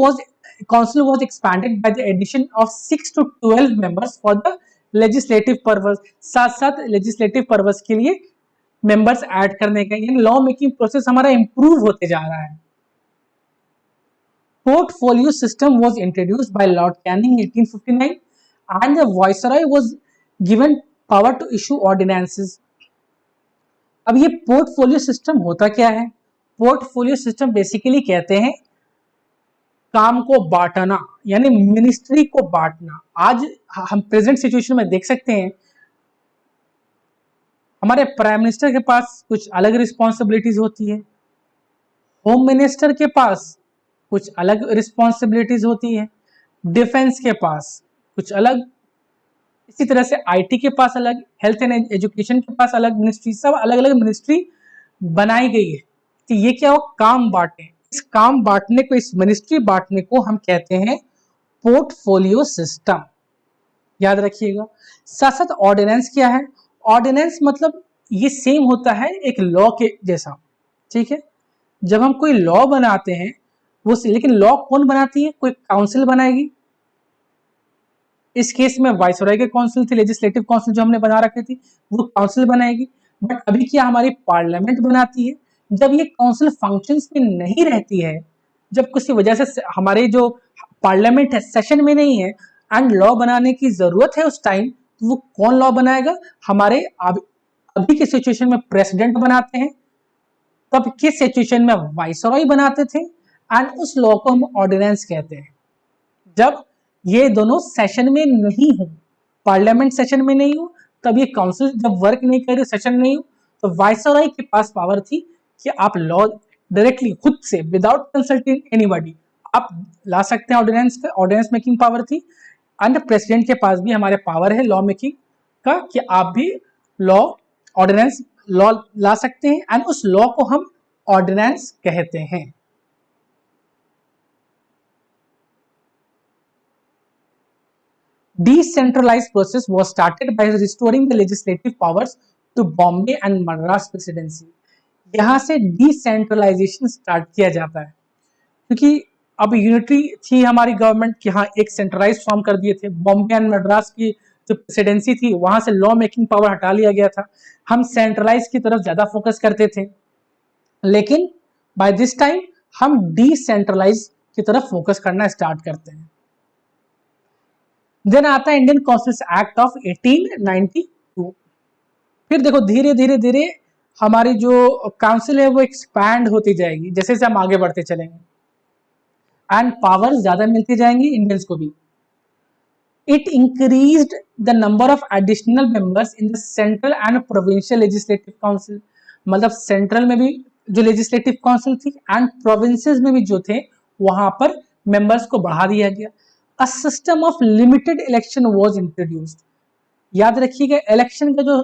[SPEAKER 1] council was expanded by the addition of 6 to 12 members for the legislative purpose। साथ साथ legislative purpose के लिए members ऐड करने का, यानी लॉ मेकिंग प्रोसेस हमारा इंप्रूव होते जा रहा है। Portfolio system was introduced by Lord Canning in 1859 and the viceroy was given power to issue ordinances। अब ये पोर्टफोलियो सिस्टम होता क्या है? पोर्टफोलियो सिस्टम बेसिकली कहते हैं काम को बांटना, यानी मिनिस्ट्री को बांटना। आज हम प्रेजेंट सिचुएशन में देख सकते हैं हमारे प्राइम मिनिस्टर के पास कुछ अलग रिस्पॉन्सिबिलिटीज होती है, होम मिनिस्टर के पास कुछ अलग रिस्पॉन्सिबिलिटीज होती है, डिफेंस के पास कुछ अलग, इसी तरह से आईटी के पास अलग, हेल्थ एंड एजुकेशन के पास अलग मिनिस्ट्री, सब अलग अलग मिनिस्ट्री बनाई गई है। तो ये क्या हो, काम बांटे। इस काम बांटने को, इस मिनिस्ट्री बांटने को हम कहते हैं पोर्टफोलियो सिस्टम, याद रखिएगा। साथ साथ ऑर्डिनेंस क्या है? ऑर्डिनेंस मतलब ये सेम होता है एक लॉ के जैसा, ठीक है। जब हम कोई लॉ बनाते हैं वो, लेकिन लॉ कौन बनाती है? कोई काउंसिल बनाएगी। इस केस में वाइसरॉय के काउंसिल थी, लेजिस्लेटिव काउंसिल जो हमने बना रखे थी, वो काउंसिल बनाएगी। बट अभी क्या हमारी पार्लियामेंट बनाती है। जब ये काउंसिल फंक्शंस में नहीं रहती है, जब किसी वजह से हमारे जो पार्लियामेंट है सेशन में नहीं है एंड लॉ बनाने की जरूरत है उस टाइम, तो वो कौन लॉ बनाएगा? हमारे अभी के सिचुएशन में प्रेसिडेंट बनाते हैं, तब के सिचुएशन में वाइसरॉय बनाते थे, एंड उस लॉ को हम ऑर्डिनेंस कहते हैं। जब ये दोनों सेशन में नहीं हो, पार्लियामेंट सेशन में नहीं हो, तब ये काउंसिल जब वर्क नहीं करे, सेशन नहीं हो, तो वाइसरॉय के पास पावर थी कि आप लॉ डायरेक्टली खुद से विदाउट कंसल्टिंग एनीबॉडी आप ला सकते हैं। ऑर्डिनेंस मेकिंग पावर थी। एंड प्रेसिडेंट के पास भी हमारे पावर है लॉ मेकिंग का कि आप भी लॉ ऑर्डिनेंस लॉ ला सकते हैं, एंड उस लॉ को हम ऑर्डिनेंस कहते हैं। Decentralized process was started by restoring the legislative powers to Bombay and Madras presidency। यहाँ से डिसेंट्रलाइजेशन स्टार्ट किया जाता है, क्योंकि अब यूनिटी थी हमारी गवर्नमेंट कि हाँ एक सेंट्रलाइज फॉर्म कर दिए थे। बॉम्बे एंड मद्रास की जो प्रेसिडेंसी थी वहां से लॉ मेकिंग पावर हटा लिया गया था, हम सेंट्रलाइज की तरफ ज्यादा फोकस करते थे। लेकिन बाय दिस टाइम हम डिसेंट्रलाइज की तरफ फोकस करना स्टार्ट करते हैं। देन आता है इंडियन कॉन्स्टिट्यूशन एक्ट ऑफ 1892। फिर देखो धीरे धीरे धीरे हमारी जो काउंसिल है वो एक्सपैंड होती जाएगी जैसे जैसे हम आगे बढ़ते चलेंगे, एंड पावर ज्यादा मिलती जाएंगी इंडियंस को भी। It increased the number of additional members in the central and provincial legislative council, मतलब सेंट्रल में भी जो लेजिस्लेटिव काउंसिल थी एंड प्रोविंसेस में भी जो थे वहां पर मेंबर्स को बढ़ा दिया गया। A system of limited election was introduced. याद रखिएगा इलेक्शन का जो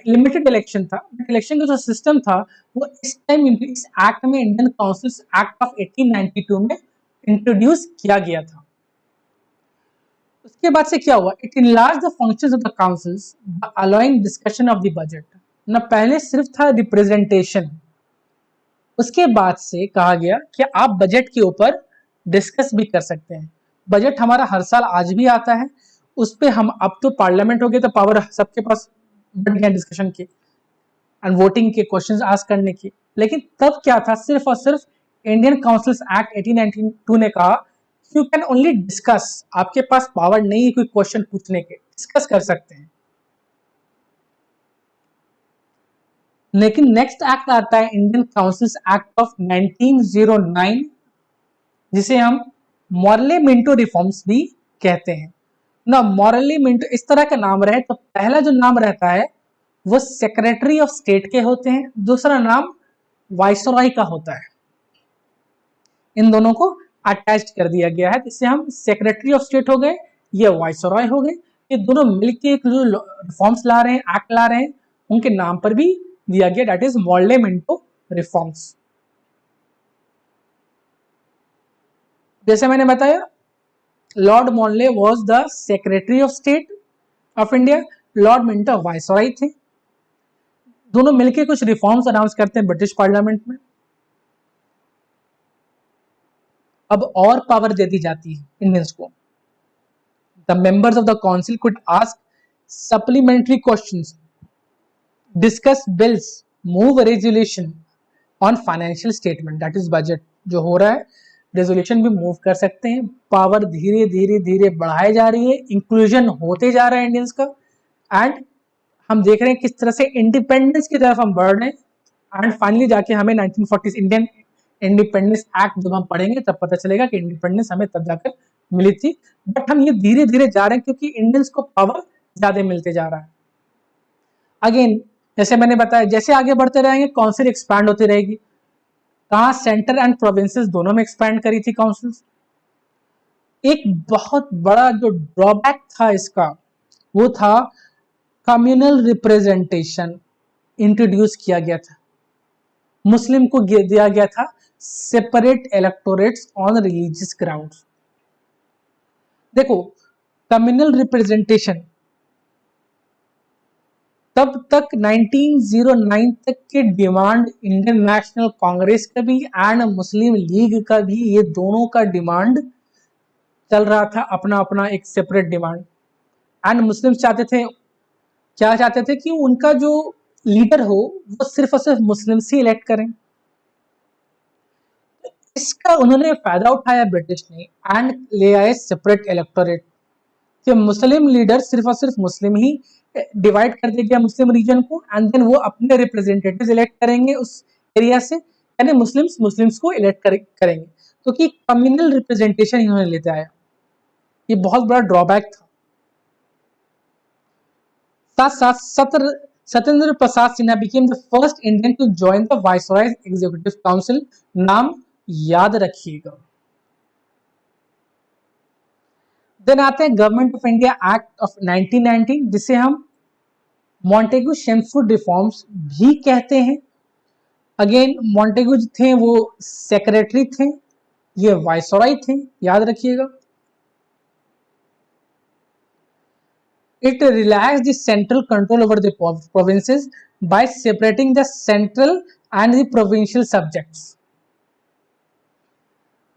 [SPEAKER 1] लिमिटेड इलेक्शन था, इलेक्शन का जो सिस्टम था वो इस टाइम इस एक्ट में इंडियन काउंसिल एक्ट ऑफ 1892 में इंट्रोड्यूस किया गया था। उसके बाद से क्या हुआ, it enlarge the functions of the councils allowing discussion of the budget. ना पहले सिर्फ था रिप्रेजेंटेशन, उसके बाद से कहा गया कि आप बजट के ऊपर डिस्कस भी कर सकते हैं। बजट हमारा हर साल आज भी आता है, उस पर हम अब तो पार्लियामेंट हो गया तो पावर सबके पास बढ़ गया डिस्कशन के एंड वोटिंग के क्वेश्चंस आस्क करने की। लेकिन तब क्या था, सिर्फ और सिर्फ इंडियन काउंसिल्स एक्ट 1892 ने कहा यू कैन ओनली डिस्कस, आपके पास पावर नहीं है कोई क्वेश्चन पूछने के, डिस्कस कर सकते हैं। लेकिन नेक्स्ट एक्ट आता है इंडियन काउंसिल्स एक्ट ऑफ 1909, जिसे हम मॉर्ले मिंटो रिफॉर्म्स भी कहते हैं ना। मॉर्ले मिंटो इस तरह का नाम रहे तो पहला जो नाम रहता है वो सेक्रेटरी ऑफ स्टेट के होते हैं, दूसरा नाम वाइसरॉय का होता है। इन दोनों को अटैच कर दिया गया है, जिससे हम सेक्रेटरी ऑफ स्टेट हो गए, ये वाइसरॉय हो गए। ये दोनों मिलकर जो रिफॉर्म्स ला रहे हैं, एक्ट ला रहे हैं, उनके नाम पर भी दिया गया, that is Morley Minto reforms. जैसे मैंने बताया Lord Morley was the secretary of state of India, Lord Minto viceroy थे। दोनों मिलकर कुछ रिफॉर्म्स अनाउंस करते हैं ब्रिटिश पार्लियामेंट में। अब और पावर दे दी जाती है इंडियंस को। The members of the council could ask supplementary questions, discuss bills, move resolution on financial statement, that is budget जो हो रहा है, रेजोल्यूशन भी मूव कर सकते हैं। पावर धीरे धीरे धीरे बढ़ाई जा रही है, इंक्लूजन होते जा रहा है इंडियंस का, एंड हम देख रहे हैं किस तरह से इंडिपेंडेंस की तरफ हम बढ़ रहे हैं। एंड फाइनली जाके हमें 1940 इंडियन इंडिपेंडेंस एक्ट जब हम पढ़ेंगे तब पता चलेगा कि इंडिपेंडेंस हमें तब जाकर मिली थी। बट हम ये धीरे धीरे जा रहे हैं क्योंकि इंडियंस को पावर ज्यादा मिलते जा रहा है। अगेन जैसे मैंने बताया, जैसे आगे बढ़ते रहेंगे काउंसिल एक्सपैंड होती रहेगी। कहाँ, सेंटर एंड प्रोविंसेस दोनों में एक्सपैंड करी थी काउंसिल्स। एक बहुत बड़ा जो ड्रॉबैक था इसका वो था कम्युनल रिप्रेजेंटेशन इंट्रोड्यूस किया गया था। मुस्लिम को दिया गया था separate electorates on religious grounds. देखो कम्युनल रिप्रेजेंटेशन तब तक 1909 तक के डिमांड इंडियन नेशनल कांग्रेस का भी एंड मुस्लिम लीग का भी, ये दोनों का डिमांड चल रहा था, अपना अपना एक सेपरेट डिमांड। एंड मुस्लिम्स चाहते थे, क्या चाहते थे कि उनका जो लीडर हो वो सिर्फ और सिर्फ मुस्लिम्स ही इलेक्ट करें। इसका उन्होंने फायदा उठाया ब्रिटिश ने एंड ले आए सेपरेट इलेक्टोरेट कि मुस्लिम लीडर सिर्फ और सिर्फ मुस्लिम ही डिवाइड कर देगा मुस्लिम रीजन को, एंड देन वो अपने रिप्रेजेंटेटिव्स इलेक्ट करेंगे उस एरिया से, यानी मुस्लिम्स को इलेक्ट करेंगे। तो कि कम्युनल रिप्रेजेंटेशन इन्होंने लेते आया, ये बहुत बड़ा ड्रॉबैक था। साथ साथ Satyendra Prasad Sinha became the first Indian to join the viceroy executive council. नाम याद रखिएगा। देन आते हैं government of India act of 1919, जिसे हम मॉन्टेगू शेम्सफोर्ड रिफॉर्म्स भी कहते हैं। अगेन मॉन्टेगू थे वो सेक्रेटरी थे, ये वाइसरॉय थे, याद रखिएगा। It relaxed the central control over the provinces by separating the central and the provincial subjects.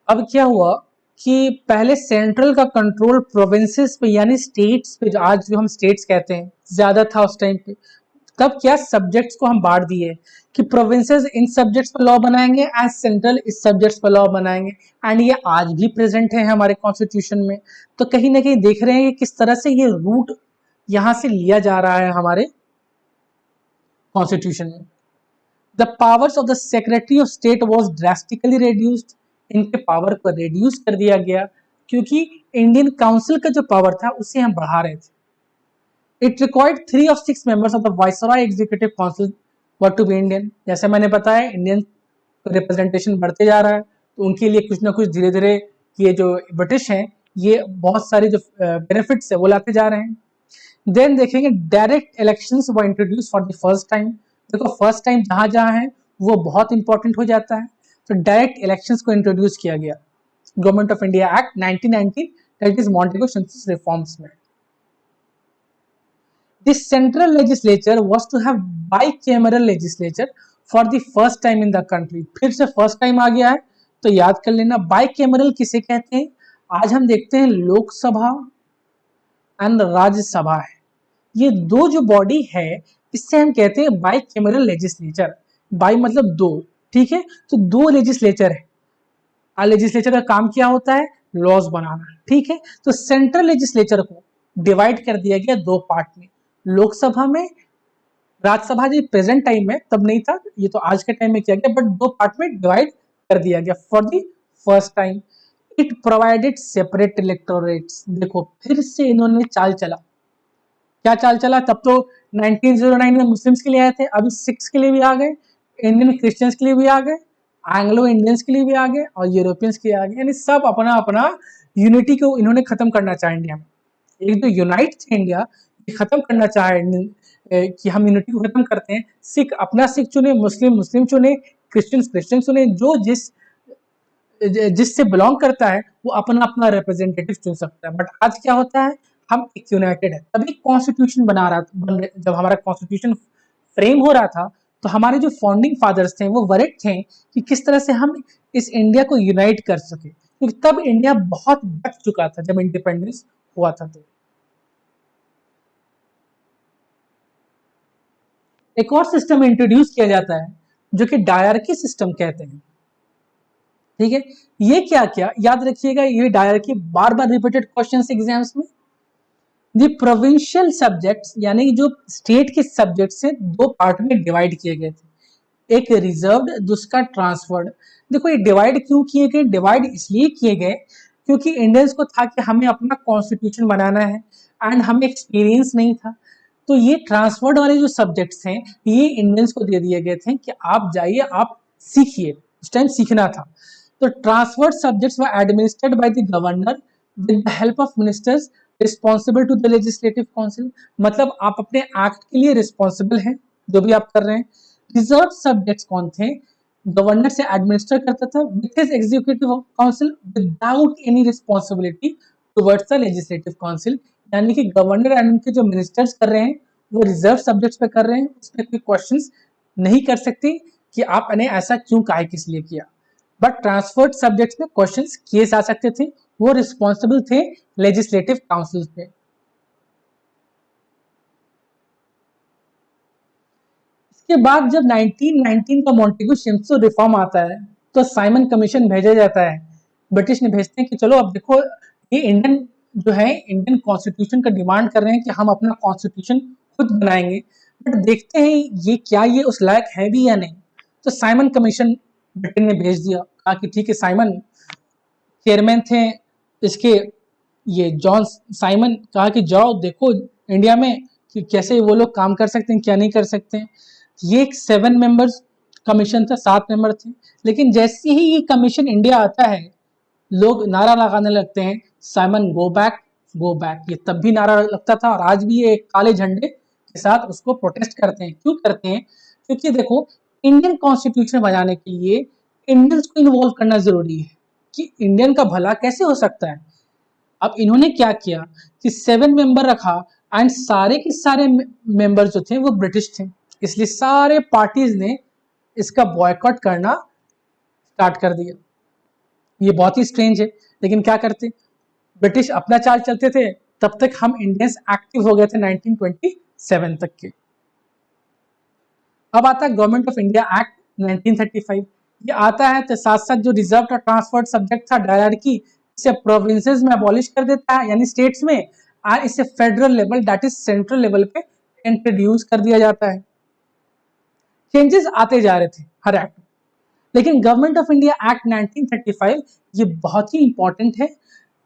[SPEAKER 1] अब क्या हुआ कि पहले सेंट्रल का कंट्रोल प्रोविंसेस पे यानी स्टेट्स पे, जो आज जो हम स्टेट्स कहते हैं, ज्यादा था उस टाइम पे। तब क्या सब्जेक्ट्स को हम बांट दिए कि प्रोविंसेस इन सब्जेक्ट्स पर लॉ बनाएंगे एंड सेंट्रल इस सब्जेक्ट्स पर लॉ बनाएंगे। एंड ये आज भी प्रेजेंट है हमारे कॉन्स्टिट्यूशन में। तो कहीं ना कहीं देख रहे हैं कि किस तरह से ये रूट यहां से लिया जा रहा है हमारे कॉन्स्टिट्यूशन में। The powers of the secretary of state was drastically reduced। इनके पावर को रिड्यूस कर दिया गया क्योंकि इंडियन काउंसिल का जो पावर था उसे हम बढ़ा रहे थे। It required 3 of 6 members of the Viceroy Executive Council were to be Indian। जैसे मैंने बताया इंडियन रिप्रेजेंटेशन बढ़ते जा रहा है, तो उनके लिए कुछ ना कुछ धीरे धीरे ये जो ब्रिटिश हैं ये बहुत सारे जो बेनिफिट्स है वो लाते जा रहे हैं। देन देखेंगे direct elections were introduce for the first time. देखो फर्स्ट टाइम जहां जहां है वो बहुत इंपॉर्टेंट हो जाता है। तो डायरेक्ट इलेक्शंस को इंट्रोड्यूस किया गया government of India act 1919, that is मॉन्टेगो census reforms में। The central legislature was to have bicameral legislature for the first time in the country। फिर से फर्स्ट टाइम आ गया है, तो याद कर लेना बाइकेमरल किसे कहते हैं। आज हम देखते हैं लोकसभा एंड राज्यसभा है, ये दो जो बॉडी है इससे हम कहते हैं बाइकेमरल लेजिस्लेचर। बाई मतलब दो, ठीक है, तो दो लेजिस्लेचर है। लेजिस्लेचर का काम क्या होता है, लॉज बनाना, ठीक है। तो सेंट्रल लेजिस्लेचर को डिवाइड कर दिया गया दो पार्ट में, लोकसभा में, राज्यसभा जो प्रेजेंट टाइम में, तब नहीं था, ये तो आज के टाइम में किया गया, बट दो पार्ट में डिवाइड कर दिया गया for the first time. It provided separate electorates. देखो फिर से इन्होंने चाल चला, क्या चाल चला, तब तो 1909 में मुस्लिम्स के लिए आए थे, अभी सिख्स के लिए भी आ गए, इंडियन क्रिश्चियंस के लिए भी आ गए, एंग्लो इंडियंस के लिए भी आ गए और यूरोपियंस के लिए आ गए, यानी सब अपना अपना यूनिटी को इन्होंने खत्म करना चाहा इंडिया में। एक जो यूनाइट थे इंडिया, ये खत्म करना चाहे कि हम यूनिटी को खत्म करते हैं। सिख अपना सिख चुने, मुस्लिम मुस्लिम चुने, क्रिश्चियन चुने, जो जिससे बिलोंग करता है वो अपना अपना रिप्रेजेंटेटिव चुन सकता है। बट आज क्या होता है, हम एक यूनाइटेड है। तभी कॉन्स्टिट्यूशन जब हमारा कॉन्स्टिट्यूशन फ्रेम हो रहा था तो हमारे जो फाउंडिंग फादर्स थे वो वरिड थे कि किस तरह से हम इस इंडिया को यूनाइट कर सके, क्योंकि तब इंडिया बहुत बच चुका था जब इंडिपेंडेंस हुआ था। तो एक और सिस्टम इंट्रोड्यूस किया जाता है जो कि डायरकी सिस्टम कहते हैं, ठीक है। ये क्या क्या याद रखिएगा, ये डायरकी बार बार रिपीटेड क्वेश्चंस एग्जाम्स में। दी प्रोविंशियल सब्जेक्ट्स यानी जो स्टेट के सब्जेक्ट से दो पार्ट में डिवाइड किए गए थे, एक रिजर्व्ड, दूसरा ट्रांसफर्ड। देखो ये डिवाइड क्यों किए गए, डिवाइड इसलिए किए गए क्योंकि इंडियंस को था कि हमें अपना कॉन्स्टिट्यूशन बनाना है एंड हमें एक्सपीरियंस नहीं था। तो ये ट्रांसफर्ड वाले जो सब्जेक्ट्स हैं ये इंडियंस को दे दिए गए थे कि आप जाइए आप सीखिए, उस टाइम सीखना था। तो transferred subjects were administered by the governor with the help of ministers responsible to the legislative council. मतलब आप अपने एक्ट के लिए रिस्पॉन्सिबल हैं जो भी आप कर रहे हैं। रिजर्व सब्जेक्ट्स कौन थे, गवर्नर से एडमिनिस्टर करता था with his executive council without any responsibility towards the legislative council. यानी कि गवर्नर एंड उनके जो मिनिस्टर्स कर रहे हैं वो रिजर्व सब्जेक्ट्स पे कर रहे हैं, उसमें कोई क्वेश्चंस नहीं कर सकते कि आपने ऐसा क्यों कहा, किस लिए किया। बट ट्रांसफर्ड सब्जेक्ट्स में क्वेश्चंस किए जा सकते थे, वो रिस्पॉन्सिबल थे लेजिस्लेटिव काउंसिल पे। इसके बाद जब 1919 का मॉन्टेगू सिम्प्सन रिफॉर्म आता है तो साइमन कमीशन भेजा जाता है, ब्रिटिश ने भेजते हैं कि चलो अब देखो ये इंडियन जो है इंडियन कॉन्स्टिट्यूशन का डिमांड कर रहे हैं कि हम अपना कॉन्स्टिट्यूशन खुद बनाएंगे, बट देखते हैं ये क्या ये उस लायक है भी या नहीं। तो साइमन कमीशन ब्रिटेन ने भेज दिया, कहा कि ठीक है, साइमन चेयरमैन थे इसके, ये जॉन साइमन, कहा कि जाओ देखो इंडिया में कि कैसे वो लोग काम कर सकते हैं क्या नहीं कर सकते हैं। ये एक 7 मेंबर्स कमीशन था, 7 मेंबर थे। लेकिन जैसे ही ये कमीशन इंडिया आता है लोग नारा लगाने लगते हैं Simon go back go back. ये तब भी नारा लगता था और आज भी ये काले झंडे के साथ उसको प्रोटेस्ट करते हैं। क्यों करते हैं, क्योंकि देखो इंडियन कॉन्स्टिट्यूशन बनाने के लिए इंडियंस को इन्वॉल्व करना जरूरी है कि इंडियन का भला कैसे हो सकता है। अब इन्होंने क्या किया कि 7 मेंबर रखा, एंड सारे के सारे मेंबर्स जो थे वो ब्रिटिश थे, इसलिए सारे पार्टीज ने इसका बॉयकॉट करना स्टार्ट कर दिया। ये बहुत ही स्ट्रेंज है, लेकिन क्या करते, ब्रिटिश अपना चाल चलते थे, तब तक हम इंडियंस एक्टिव हो गए थे 1927 तक के। अब आता है गवर्नमेंट ऑफ इंडिया एक्ट 1935। ये आता है तो साथ साथ जो रिजर्व और ट्रांसफर्ड सब्जेक्ट था डायरार्की, इसे प्रोविंसेस में अबॉलिश कर देता है, यानी स्टेट्स में, और इसे federal level that is central level पे इंट्रोड्यूस कर दिया जाता है। चेंजेस आते जा रहे थे हर एक्ट, लेकिन गवर्नमेंट ऑफ इंडिया एक्ट 1935 ये बहुत ही इंपॉर्टेंट है,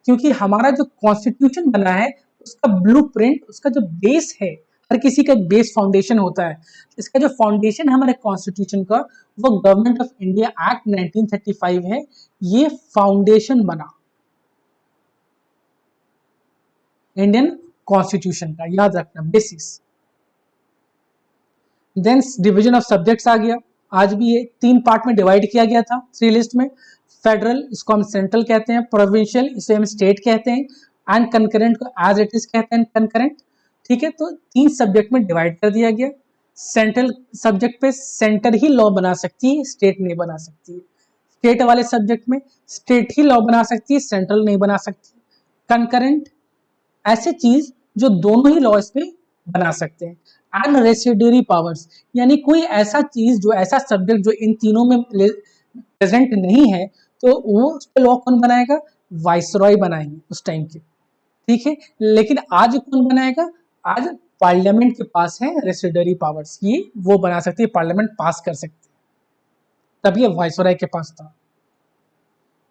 [SPEAKER 1] क्योंकि हमारा जो कॉन्स्टिट्यूशन बना है उसका ब्लूप्रिंट, उसका जो बेस है, हर किसी का एक बेस फाउंडेशन होता है, इसका जो फाउंडेशन हमारे कॉन्स्टिट्यूशन का वो गवर्नमेंट ऑफ इंडिया एक्ट 1935 है। ये फाउंडेशन बना इंडियन कॉन्स्टिट्यूशन का, याद रखना, बेसिस। देन डिवीजन ऑफ सब्जेक्ट्स आ गया। आज भी ये 3 पार्ट में डिवाइड किया गया था 3 लिस्ट में। फेडरल, इसको हम सेंट्रल कहते हैं, प्रोविंशियल इसे हम स्टेट कहते हैं, एंड कंकरेंट को एज इट इज कहते हैं कंकरेंट। ठीक है, तो 3 सब्जेक्ट में डिवाइड कर दिया गया। सेंट्रल सब्जेक्ट पे सेंटर ही लॉ बना सकती है, स्टेट नहीं बना सकती है। स्टेट वाले सब्जेक्ट में स्टेट ही लॉ बना सकती है, सेंट्रल नहीं बना सकती। कंकरेंट ऐसे चीज जो दोनों ही लॉ इस पे बना सकते हैं। एंड रेसिडुअरी पावर्स, यानी कोई ऐसा चीज जो ऐसा सब्जेक्ट जो इन तीनों में प्रेजेंट नहीं है, तो वो उस पर लॉ कौन बनाएगा, वाइसरॉय बनाएंगे उस टाइम के। ठीक है, लेकिन आज कौन बनाएगा, आज पार्लियामेंट के पास है रेसिडुअरी पावर्स, ये वो बना सकती है, पार्लियामेंट पास कर सकती है, तब ये वाइसरॉय के पास था।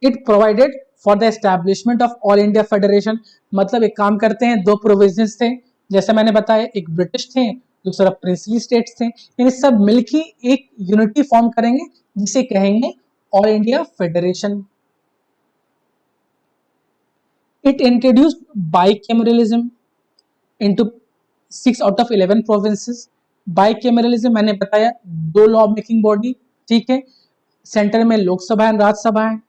[SPEAKER 1] It provided for the establishment of all India federation, मतलब एक काम करते हैं, 2 प्रोविजंस थे, जैसे मैंने बताया, एक ब्रिटिश थे, दूसरा प्रिंसली स्टेट्स थे, यानी सब मिलके एक यूनिटी फॉर्म करेंगे जिसे कहेंगे all India federation. It introduced bicameralism into 6 out of 11 provinces. Bicameralism मैंने बताया, 2 लॉ मेकिंग बॉडी, ठीक है, सेंटर में लोकसभा एंड राज्यसभा है,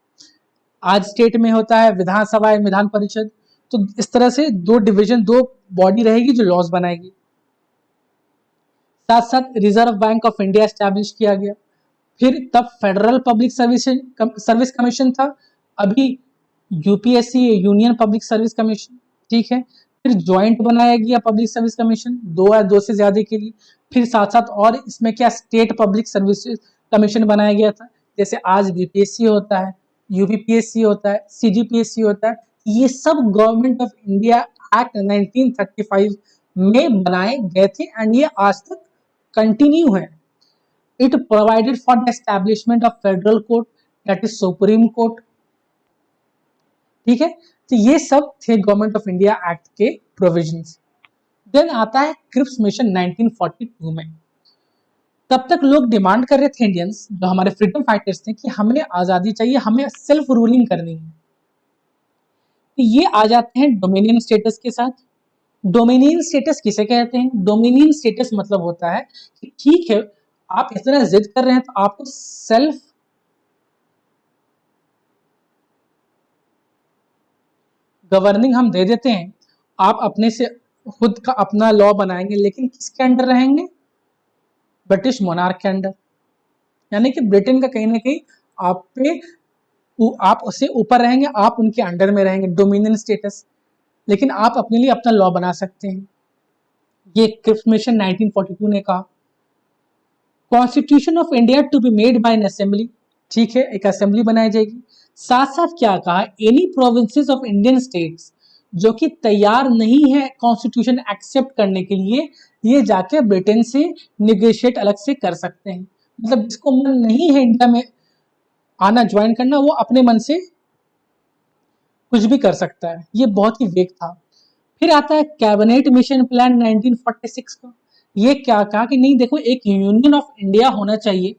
[SPEAKER 1] आज स्टेट में होता है विधानसभा एंड विधान परिषद। तो इस तरह से 2 डिवीजन, 2 बॉडी रहेगी जो लॉज बनाएगी। साथ साथ reserve bank of India establish किया गया। फिर तब फेडरल पब्लिक सर्विस कमीशन था, अभी UPSC, union public service commission. ठीक है, फिर ज्वाइंट बनाया गया पब्लिक सर्विस कमीशन, 2 या 2 से ज्यादा के लिए। फिर साथ साथ और इसमें क्या, स्टेट पब्लिक सर्विस कमीशन बनाया गया था, जैसे आज बीपीएससी होता है, यूपीपीएससी होता है, सीजीपीएससी होता है। ये सब गवर्नमेंट ऑफ इंडिया एक्ट 1935 में बनाए गए थे, एंड ये आज तक कंटिन्यू है। It provided for the establishment of federal court that is supreme court. ठीक है, तो ये सब थे गवर्नमेंट ऑफ इंडिया एक्ट के प्रोविजंस। देन आता है क्रिप्स मिशन 1942 में। तब तक लोग डिमांड कर रहे थे, इंडियंस जो हमारे फ्रीडम फाइटर्स थे, कि हमें आजादी चाहिए, हमें सेल्फ रूलिंग करनी है। तो ये आ जाते हैं डोमिनियन स्टेटस के साथ। डोमिनियन स्टेटस किसे कहते हैं, डोमिनियन स्टेटस मतलब होता है कि ठीक है, आप इतना जिद कर रहे हैं तो आपको सेल्फ गवर्निंग हम दे देते हैं, आप अपने से खुद का अपना लॉ बनाएंगे, लेकिन किसके अंडर रहेंगे, ब्रिटिश मोनार्क के अंडर। यानी कि ब्रिटेन का कहीं ना कहीं आप पे, आप उससे ऊपर रहेंगे, आप उनके अंडर में रहेंगे, डोमिनियन स्टेटस, लेकिन आप अपने लिए अपना लॉ बना सकते हैं। ये क्रिप्स मिशन 1942 ने कहा। Constitution of India to be made by an assembly, ठीक है, एक असेंबली बनाई जाएगी। साथ साथ क्या कहा, any provinces of Indian states जो कि तैयार नहीं है कॉन्स्टिट्यूशन एक्सेप्ट करने के लिए, ये जाके ब्रिटेन से निगोशिएट अलग से कर सकते हैं। मतलब जिसको मन नहीं है इंडिया में आना, ज्वाइन करना, वो अपने मन से कुछ भी कर सकता है। ये बहुत ही वेग था। फिर आता है कैबिनेट मिशन प्लान 1946 का। ये क्या कहा कि नहीं देखो, एक यूनियन ऑफ इंडिया होना चाहिए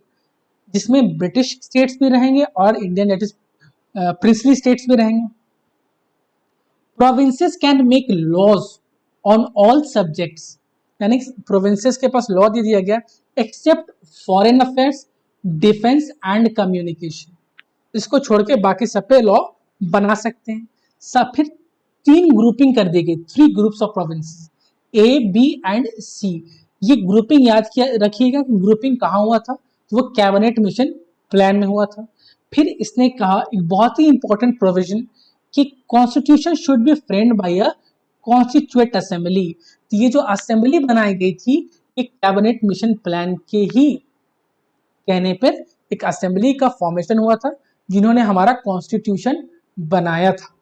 [SPEAKER 1] जिसमें ब्रिटिश स्टेट्स भी रहेंगे और Indian that is princely states भी रहेंगे। Provinces can make laws on all subjects, यानी प्रोविंसेस के पास लॉ दे दिया गया except foreign affairs, defence and communication. इसको छोड़ के बाकी सब पे लॉ बना सकते हैं। सब फिर 3 ग्रुपिंग कर दी गई, 3 groups of provinces. A, B and C. ये ग्रुपिंग याद किया रखिएगा कि ग्रुपिंग कहाँ हुआ था, तो वो कैबिनेट मिशन प्लान में हुआ था। फिर इसने कहा एक बहुत ही इंपॉर्टेंट प्रोविजन कि constitution should be framed bye a constituent assembly. तो ये जो असेंबली बनाई गई थी एक कैबिनेट मिशन प्लान के ही कहने पर एक असेंबली का फॉर्मेशन हुआ था, जिन्होंने हमारा कॉन्स्टिट्यूशन बनाया था,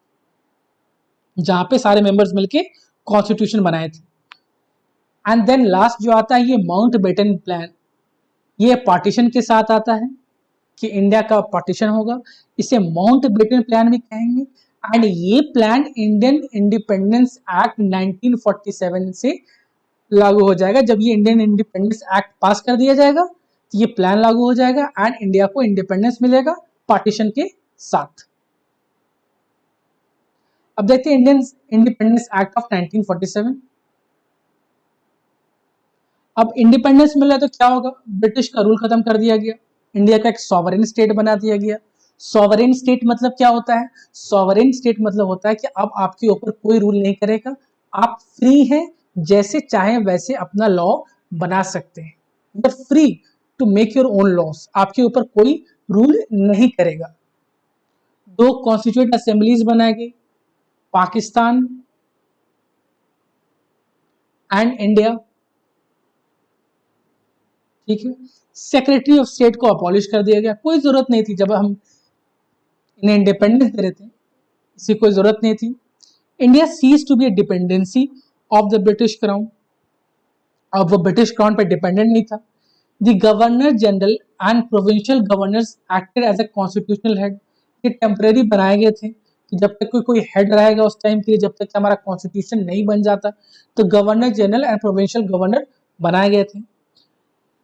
[SPEAKER 1] जहां पे सारे मेंबर्स मिलके कॉन्स्टिट्यूशन बनाए थे। एंड देन लास्ट जो आता है ये माउंट बेटन प्लान, ये पार्टीशन के साथ आता है कि इंडिया का पार्टीशन होगा, इसे माउंट बेटन प्लान भी कहेंगे। एंड ये प्लान इंडियन इंडिपेंडेंस एक्ट 1947 से लागू हो जाएगा। जब ये इंडियन इंडिपेंडेंस एक्ट पास कर दिया जाएगा तो ये प्लान लागू हो जाएगा एंड इंडिया को इंडिपेंडेंस मिलेगा पार्टीशन के साथ। अब देखते हैं इंडियन इंडिपेंडेंस एक्ट ऑफ 1947। अब इंडिपेंडेंस मिला तो क्या होगा, ब्रिटिश का रूल खत्म कर दिया गया, इंडिया का एक सॉवरेन स्टेट बना दिया गया। सॉवरेन स्टेट मतलब क्या होता है, सॉवरेन स्टेट मतलब होता है कि अब आपके ऊपर कोई रूल नहीं करेगा, आप फ्री हैं, जैसे चाहे वैसे अपना लॉ बना सकते हैं, you are free to make your own laws, आपके ऊपर कोई रूल नहीं करेगा। दो कॉन्स्टिट्यूएंट असेंबलीज बनाई गई, पाकिस्तान एंड इंडिया, ठीक है। सेक्रेटरी ऑफ स्टेट को अबॉलिश कर दिया गया, कोई जरूरत नहीं थी, जब हम इन्हें इंडिपेंडेंस दे रहे थे इसकी कोई जरूरत नहीं थी। India ceases to be a dependency of the British crown, अब वो ब्रिटिश क्राउन पर डिपेंडेंट नहीं था। The governor general and provincial governors acted as a constitutional head, ये टेम्परेरी बनाए गए थे कि जब तक कोई हेड रहेगा उस टाइम के लिए, जब तक हमारा कॉन्स्टिट्यूशन नहीं बन जाता, तो governor general and provincial governor बनाए गए थे।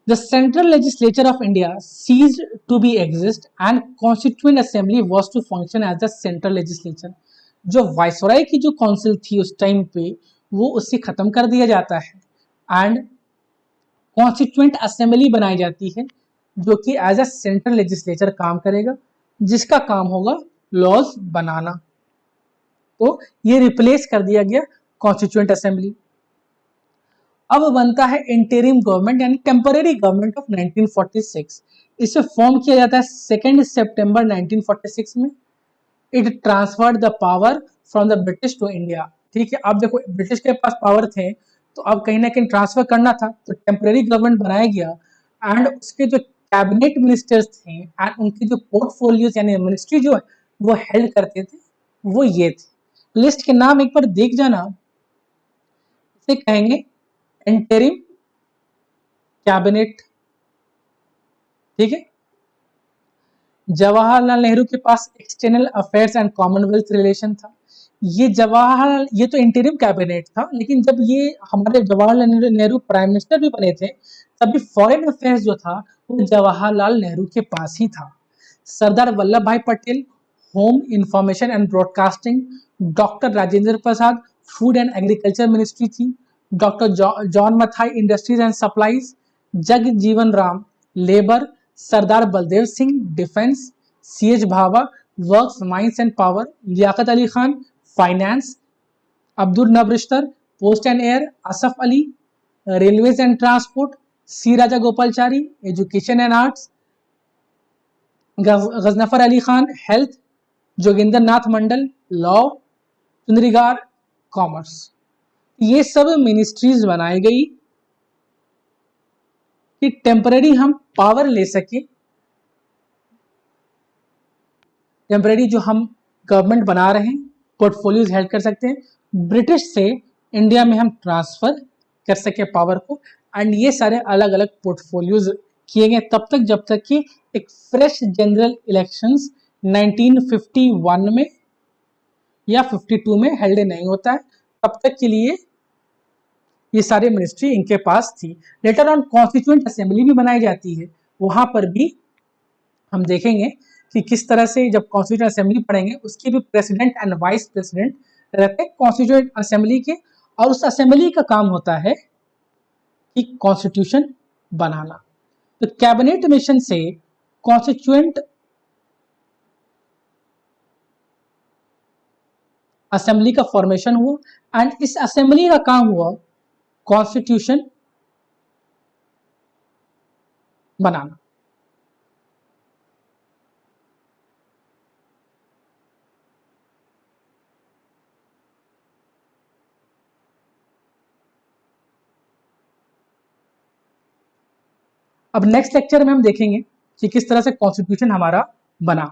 [SPEAKER 1] The central legislature of India ceased to be exist and constituent assembly was to function as the central legislature। जो वायसराय की जो काउंसिल थी उस टाइम पे वो उससे खत्म कर दिया जाता है एंड कॉन्स्टिट्यूएंट असेंबली बनाई जाती है जो कि एज अ सेंट्रल लेजिस्लेचर काम करेगा, जिसका काम होगा लॉज बनाना। तो ये रिप्लेस कर दिया गया कॉन्स्टिट्यूएंट असेंबली। अब बनता है इंटरिम गवर्नमेंट यानी टेम्पररी गवर्नमेंट ऑफ 1946। इसे फॉर्म किया जाता है 2 सितंबर 1946 में। It transferred the power from the British to India, ठीक है। अब देखो ब्रिटिश के पास पावर थे तो अब कहीं ना कहीं ट्रांसफर करना था, तो टेम्पररी गवर्नमेंट बनाया गया एंड उसके जो कैबिनेट मिनिस्टर्स थे एंड उनके जो पोर्टफोलियोज यानी मिनिस्ट्री जो है वो हेल्ड करते थे, वो ये थे। लिस्ट के नाम एक बार देख जाना, इसे कहेंगे इंटरिम कैबिनेट, ठीक है। जवाहरलाल नेहरू के पास external affairs and commonwealth relation था। ये जवाहरलाल, ये तो इंटरिम कैबिनेट था, लेकिन जब ये हमारे जवाहरलाल नेहरू प्राइम मिनिस्टर भी बने थे तभी फॉरेन अफेयर्स जो था वो जवाहरलाल नेहरू के पास ही था। Sardar Vallabh Bhai Patel home information and broadcasting, doctor Rajendra Prasad food and agriculture ministry थी, doctor John Mathai industries and supplies, Jag Jivan Ram labour, Sardar Baldev Singh defence, C H Bhabha works mines and power, Liaquat Ali Khan finance, Abdul नबरिश्तर post and air, Asaf Ali railways and transport, C Raja Gopalachari education and arts, Ghazanfar Ali Khan health, Jogendra Nath Mandal law, Chundrigar commerce. ये सब ministries बनाई गई कि temporary हम power ले सके, टेम्पररी जो हम गवर्नमेंट बना रहे हैं पोर्टफोलियोज हेल्ड कर सकते हैं, ब्रिटिश से इंडिया में हम ट्रांसफर कर सके पावर को। एंड ये सारे अलग अलग पोर्टफोलियोज किए गए तब तक जब तक कि एक फ्रेश जनरल इलेक्शंस 1951 में या 52 में हेल्ड नहीं होता है, तब तक के लिए ये सारे मिनिस्ट्री इनके पास थी। लेटर ऑन कॉन्स्टिट्यूएंट असेंबली भी बनाई जाती है, वहां पर भी हम देखेंगे कि किस तरह से जब कॉन्स्टिट्यूएंट असेंबली पढ़ेंगे उसके भी प्रेसिडेंट एंड वाइस प्रेसिडेंट रहते हैं कॉन्स्टिट्यूएंट असेंबली के, और उस असेंबली का काम होता है कि कॉन्स्टिट्यूशन बनाना। तो कैबिनेट मिशन से कॉन्स्टिट्यूएंट असेंबली का फॉर्मेशन हुआ एंड इस असेंबली का काम हुआ कॉन्स्टिट्यूशन बनाना। अब नेक्स्ट लेक्चर में हम देखेंगे कि किस तरह से कॉन्स्टिट्यूशन हमारा बना।